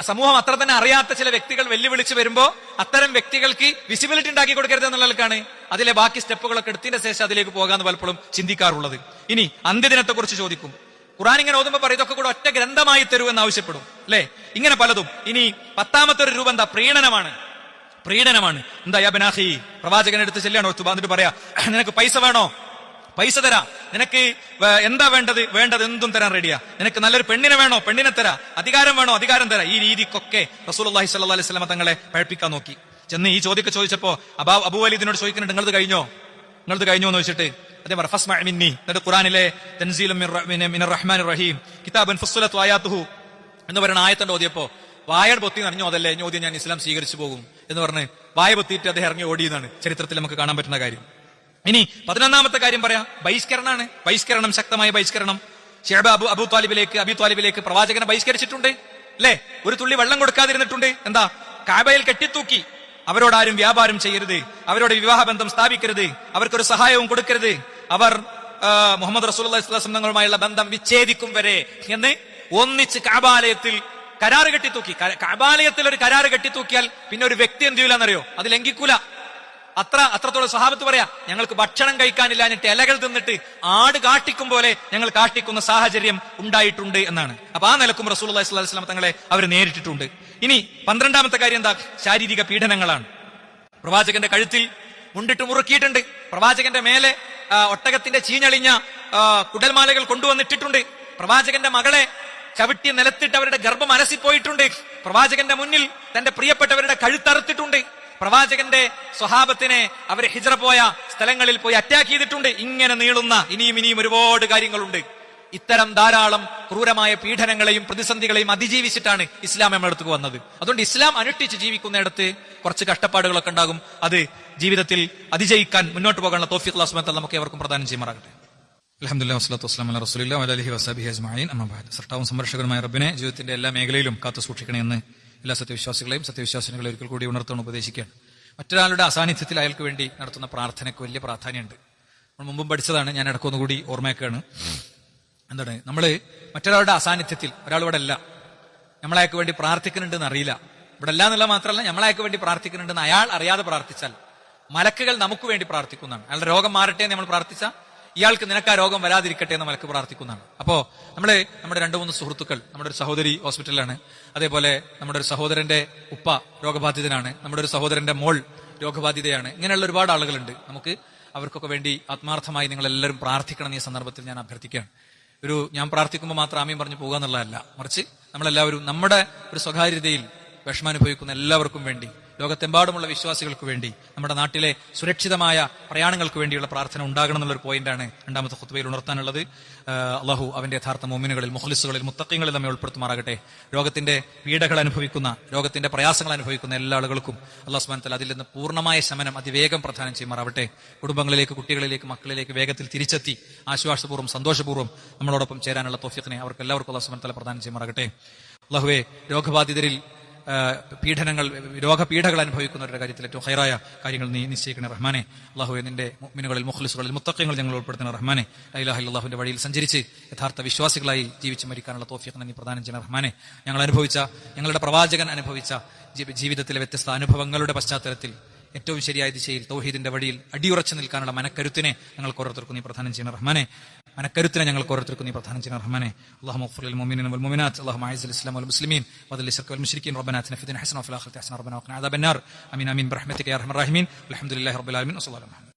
സമൂഹം അത്ര തന്നെ അറിയാത്ത ചില വ്യക്തികൾ വെല്ലുവിളിച്ച് വരുമ്പോ അത്തരം വ്യക്തികൾക്ക് വിസിബിലിറ്റി ഉണ്ടാക്കി കൊടുക്കരുത് എന്നുള്ളവർക്കാണ് അതിലെ ബാക്കി സ്റ്റെപ്പുകളൊക്കെ എടുത്തതിന്റെ ശേഷം അതിലേക്ക് പോകാന്ന് പലപ്പോഴും ചിന്തിക്കാറുള്ളത്. ഇനി അന്ത്യദിനത്തെ കുറിച്ച് ചോദിക്കും. ഖുർആൻ ഇങ്ങനെ ഓതുമ്പോ പറയും, ഇതൊക്കെ കൂടെ ഒറ്റ ഗ്രന്ഥമായി തരൂ എന്ന് ആവശ്യപ്പെടും, അല്ലെ? ഇങ്ങനെ പലതും. ഇനി 10ാമത്തെ ഒരു രൂപം എന്താ? പ്രീണനമാണ്. എന്താ? യാ ബനാഖി, പ്രവാചകനെ എടുത്ത് ചെല്ലാണോ എന്നിട്ട് പറയാ, നിനക്ക് പൈസ വേണോ? പൈസ തരാ. നിനക്ക് എന്താ വേണ്ടത് എന്തും തരാൻ റെഡിയാ. നിനക്ക് നല്ലൊരു പെണ്ണിനെ വേണോ? പെണ്ണിനെ തരാ. അധികാരം വേണോ? അധികാരം തരാ. ഈ രീതിക്കൊക്കെ റസൂലുള്ളാഹി സ്വല്ലല്ലാഹു അലൈഹി വസല്ലം തങ്ങളെ പഴപ്പിക്കാൻ നോക്കി. ചെന്ന് ഈ ചോദ്യമൊക്കെ ചോദിച്ചപ്പോ അബൂ വലീദിനോട് ചോദിക്കുന്നുണ്ട്, നിങ്ങളത് കഴിഞ്ഞോ എന്ന് ചോദിച്ചിട്ട് അതേ പറ ഫസ്മഅ മിന്നി. എന്നിട്ട് ഖുർആനിലെ തൻസീലും മിനർ റഹ്മാനിർ റഹീം കിതാബൻ ഫസ്സലത് ആയാതുഹു എന്ന് പറയുന്ന ആയത്തിന്റെ ഓതിയപ്പോ വായ പൊത്തി നിറഞ്ഞു, അതല്ലേ ചോദ്യം, ഞാൻ ഇസ്ലാം സ്വീകരിച്ചു പോകും എന്ന് പറഞ്ഞ് വായ പൊത്തിയിട്ട് അദ്ദേഹം ഇറങ്ങി ഓടിയെന്നാണ് ചരിത്രത്തിൽ നമുക്ക് കാണാൻ പറ്റുന്ന കാര്യം. ഇനി 11ാമത്തെ കാര്യം പറയാം, ബഹിഷ്കരണം, ശക്തമായ ബഹിഷ്കരണം. ശിഅബ അബൂ ത്വാലിബിലേക്ക് പ്രവാചകനെ ബഹിഷ്കരിച്ചിട്ടുണ്ട്, അല്ലെ? ഒരു തുള്ളി വെള്ളം കൊടുക്കാതിരുന്നിട്ടുണ്ട്. എന്താ? കഅബയിൽ കെട്ടിത്തൂക്കി. അവരോടാരും വ്യാപാരം ചെയ്യരുത്, അവരോട് വിവാഹബന്ധം സ്ഥാപിക്കരുത്, അവർക്കൊരു സഹായവും കൊടുക്കരുത്, അവർ മുഹമ്മദ് റസൂലുള്ളാഹി സ്വല്ലല്ലാഹു അലൈഹി വസല്ലം തങ്ങളുമായുള്ള ബന്ധം വിച്ഛേദിക്കും വരെ എന്ന് ഒന്നിച്ച് കഅബാലയത്തിൽ കരാറ് കെട്ടിത്തൂക്കി. കഅബാലയത്തിൽ ഒരു കരാറ് കെട്ടിത്തൂക്കിയാൽ പിന്നെ ഒരു വ്യക്തി എന്ത് ചെയ്യൂലെന്നറിയോ? അത് ലംഘിക്കൂല. അത്രത്തോളം സ്വഹാബത്ത് പറയാ, ഞങ്ങൾക്ക് ഭക്ഷണം കഴിക്കാനില്ലാഞ്ഞിട്ട് ഇലകൾ തിന്നിട്ട് ആട് കാട്ടിക്കും പോലെ ഞങ്ങൾ കാട്ടിക്കുന്ന സാഹചര്യം ഉണ്ടായിട്ടുണ്ട് എന്നാണ്. അപ്പൊ ആ നിലക്കും റസൂലുള്ളാഹി സ്വല്ലല്ലാഹു അലൈഹി വസല്ലം തങ്ങളെ അവർ നേരിട്ടിട്ടുണ്ട്. ഇനി 12ാമത്തെ കാര്യം എന്താ? ശാരീരിക പീഡനങ്ങളാണ്. പ്രവാചകന്റെ കഴുത്തിൽ മുണ്ടിട്ട് മുറുക്കിയിട്ടുണ്ട്. പ്രവാചകന്റെ മേലെ ഒട്ടകത്തിന്റെ ചീഞ്ഞളിഞ്ഞ കുടൽമാലകൾ കൊണ്ടുവന്നിട്ടിട്ടുണ്ട്. പ്രവാചകന്റെ മകളെ ചവിട്ടി നിലത്തിട്ട് അവരുടെ ഗർഭം അലസിപ്പോയിട്ടുണ്ട്. പ്രവാചകന്റെ മുന്നിൽ തന്റെ പ്രിയപ്പെട്ടവരുടെ കഴുത്തറുത്തിട്ടുണ്ട്. പ്രവാചകന്റെ സ്വഹാബത്തിനെ അവരെ ഹിജ്റ പോയ സ്ഥലങ്ങളിൽ പോയി അറ്റാക്ക് ചെയ്തിട്ടുണ്ട്. ഇങ്ങനെ നീളുന്ന ഇനിയും ഒരുപാട് കാര്യങ്ങളുണ്ട്. ഇത്തരം ധാരാളം ക്രൂരമായ പീഡനങ്ങളെയും പ്രതിസന്ധികളെയും അതിജീവിച്ചിട്ടാണ് ഇസ്ലാം നമ്മളടുത്തേക്ക് വന്നത്. അതുകൊണ്ട് ഇസ്ലാം അനുഷ്ഠിച്ച് ജീവിക്കുന്നിടത്ത് കുറച്ച് കഷ്ടപ്പാടുകളൊക്കെ ഉണ്ടാകും. അത് ജീവിതത്തിൽ അതിജയിക്കാൻ മുന്നോട്ട് പോകാനുള്ള തൗഫീഖ് അല്ലാഹു സുബ്ഹാനഹു വ തആല നമുക്ക് ഏവർക്കും പ്രദാനം ചെയ്യുമാറാകട്ടെ. അൽഹംദുലില്ലാഹി വസ്സലാത്തു വസ്സലാമു അലാ റസൂലില്ലാഹി വഅലാ ആലിഹി വസഹ്ബിഹി അജ്മഈൻ. അമ്മാ ബഅദ്. സർട്ടാവും സംരക്ഷകനുമായ റബ്ബിനെ ജീവിതത്തിന്റെ എല്ലാ മേഖലയിലും കാത്തു സൂക്ഷിക്കണേ എന്ന് എല്ലാ സത്യവിശ്വാസികളെയും സത്യവിശ്വാസികളെ ഒരിക്കൽ കൂടി ഉണർത്തുന്ന ഉപദേശിക്കുകയാണ്. മറ്റൊരാളുടെ അസാന്നിധ്യത്തിൽ അയാൾക്ക് വേണ്ടി നടത്തുന്ന പ്രാർത്ഥനയ്ക്ക് വലിയ പ്രാധാന്യമുണ്ട്. നമ്മൾ മുമ്പും പഠിച്ചതാണ്, ഞാൻ ഇടക്കൊന്നുകൂടി ഓർമ്മയൊക്കെയാണ്. എന്താണ്, നമ്മള് മറ്റൊരാളുടെ അസാന്നിധ്യത്തിൽ, ഒരാൾ ഇവിടെ അല്ല, നമ്മളയാൾക്ക് വേണ്ടി പ്രാർത്ഥിക്കുന്നുണ്ടെന്ന് അറിയില്ല, ഇവിടെ അല്ല എന്നുള്ള മാത്രമല്ല നമ്മളയാൾക്ക് വേണ്ടി പ്രാർത്ഥിക്കുന്നുണ്ടെന്ന് അയാൾ അറിയാതെ പ്രാർത്ഥിച്ചാൽ മലക്കുകൾ നമുക്ക് വേണ്ടി പ്രാർത്ഥിക്കുന്നതാണ്. അയാളുടെ രോഗം മാറട്ടെ എന്ന് നമ്മൾ പ്രാർത്ഥിച്ചാൽ ഇയാൾക്ക് നിനക്ക് ആ രോഗം വരാതിരിക്കട്ടെ എന്ന് മലക്ക് പ്രാർത്ഥിക്കുന്നതാണ്. അപ്പോ നമ്മുടെ 2-3 സുഹൃത്തുക്കൾ, നമ്മുടെ ഒരു സഹോദരി ഹോസ്പിറ്റലിലാണ്, അതേപോലെ നമ്മുടെ ഒരു സഹോദരന്റെ ഉപ്പ രോഗബാധിതനാണ്, നമ്മുടെ ഒരു സഹോദരന്റെ മോൾ രോഗബാധിതയാണ്. ഇങ്ങനെയുള്ള ഒരുപാട് ആളുകളുണ്ട്. നമുക്ക് അവർക്കൊക്കെ വേണ്ടി ആത്മാർത്ഥമായി നിങ്ങൾ എല്ലാവരും പ്രാർത്ഥിക്കണം. ഈ സന്ദർഭത്തിൽ ഞാൻ അഭ്യർത്ഥിക്കുകയാണ്. ഞാൻ പ്രാർത്ഥിക്കുമ്പോൾ മാത്രം ആമീൻ പറഞ്ഞു പോകുക എന്നുള്ളതല്ല, മറിച്ച് നമ്മളെല്ലാവരും നമ്മുടെ ഒരു സ്വകാര്യതയിൽ വിഷമാനുഭവിക്കുന്ന എല്ലാവർക്കും വേണ്ടി, ലോകത്തെമ്പാടുമുള്ള വിശ്വാസികൾക്ക് വേണ്ടി, നമ്മുടെ നാട്ടിലെ സുരക്ഷിതമായ പ്രയാണങ്ങൾക്ക് വേണ്ടിയുള്ള പ്രാർത്ഥന ഉണ്ടാകണം എന്നുള്ളൊരു പോയിന്റാണ് രണ്ടാമത്തെ ഖുത്ബയിൽ ഉണർത്താനുള്ളത്. അള്ളാഹു അവന്റെ യഥാർത്ഥ മുഅ്മിനുകളിൽ, മുഖ്ലിസുകളിൽ, മുത്തഖീങ്ങളിൽ നമ്മെ ഉൾപ്പെടുത്തുമാറാകട്ടെ. രോഗത്തിന്റെ പീഡകൾ അനുഭവിക്കുന്ന, രോഗത്തിന്റെ പ്രയാസങ്ങൾ അനുഭവിക്കുന്ന എല്ലാ ആളുകൾക്കും അല്ലാഹു സുബ്ഹാനഹു വ തആല അതിൽ നിന്ന് പൂർണ്ണമായ ശമനം അതിവേഗം പ്രദാനം ചെയ്യുമാറാവട്ടെ. കുടുംബങ്ങളിലേക്ക്, കുട്ടികളിലേക്ക്, മക്കളിലേക്ക് വേഗത്തിൽ തിരിച്ചെത്തി ആശ്വാസപൂർവ്വം സന്തോഷപൂർവ്വം നമ്മളോടൊപ്പം ചേരാനുള്ള തൗഫീഖിനെ അവർക്ക് എല്ലാവർക്കും അല്ലാഹു സുബ്ഹാനഹു വ തആല പ്രദാനം ചെയ്യുമാറാകട്ടെ. അല്ലാഹുവേ, രോഗബാധിതരിൽ രോഗപീഠകൾ അനുഭവിക്കുന്നവരുടെ കാര്യത്തിൽ ഏറ്റവും ഹൈറായ കാര്യങ്ങൾ നീ നിശ്ചയിക്കണേ റഹ്മാനെ. അല്ലാഹുവേ, നിന്റെ മുഅ്മിനുകളിൽ, മുഖ്ലിസുകളിൽ, മുത്തഖീങ്ങളിൽ ഞങ്ങൾ ഉൾപ്പെടുത്തണേ റഹ്മാനെ. ലാ ഇലാഹ ഇല്ലല്ലാഹുവിന്റെ വഴിയിൽ സഞ്ചരിച്ച് യഥാർത്ഥ വിശ്വാസികളായി ജീവിച്ച് മരിക്കാനുള്ള തൗഫീഖ് നീ പ്രദാനം ചെയ്യണേ റഹ്മാനെ. ഞങ്ങളുടെ പ്രവാചകൻ അനുഭവിച്ച ജീവിതത്തിലെ വ്യത്യസ്ത അനുഭവങ്ങളുടെ പശ്ചാത്തലത്തിൽ ഏറ്റവും ശരിയായ ദിശയിൽ തൗഹീദിന്റെ വഴിയിൽ അടിയുറച്ചു നിൽക്കാനുള്ള മനക്കരുത്തിനെ ഞങ്ങൾക്ക് ഓരോരുത്തർക്കും നീ പ്രദാനം ചെയ്യണ റഹ്മാനെ. മനക്കരുത്തിനെ ഞങ്ങൾക്ക് ഓരോരുത്തർക്കും നീ പ്രദാനം ചെയ്യണ റഹ്മാനെ. അല്ലാഹുമ്മ ഗ്ഫിർ ലിൽ മുഅ്മിനീന വൽ മുഅ്മിനാത്ത്, അല്ലാഹുമ്മ അഇസ്ൽ ഇസ്ലാം വൽ മുസ്ലിമീൻ വദിൽ ശിർക്ക് വൽ മുശ്രിക്കീൻ, റബ്ബനാ ആതിനാ ഫിദ് ദുനിയ ഹസനത വഫിൽ ആഖിറതി ഹസനത വഖിനാ അദാബന്നാർ. ആമീൻ ആമീൻ ബിറഹ്മതിക യാ അർഹമർ റഹീമീൻ. അൽഹംദുലില്ലാഹി റബ്ബിൽ ആലമീൻ. വസ്സലാമു അലൈക്കും.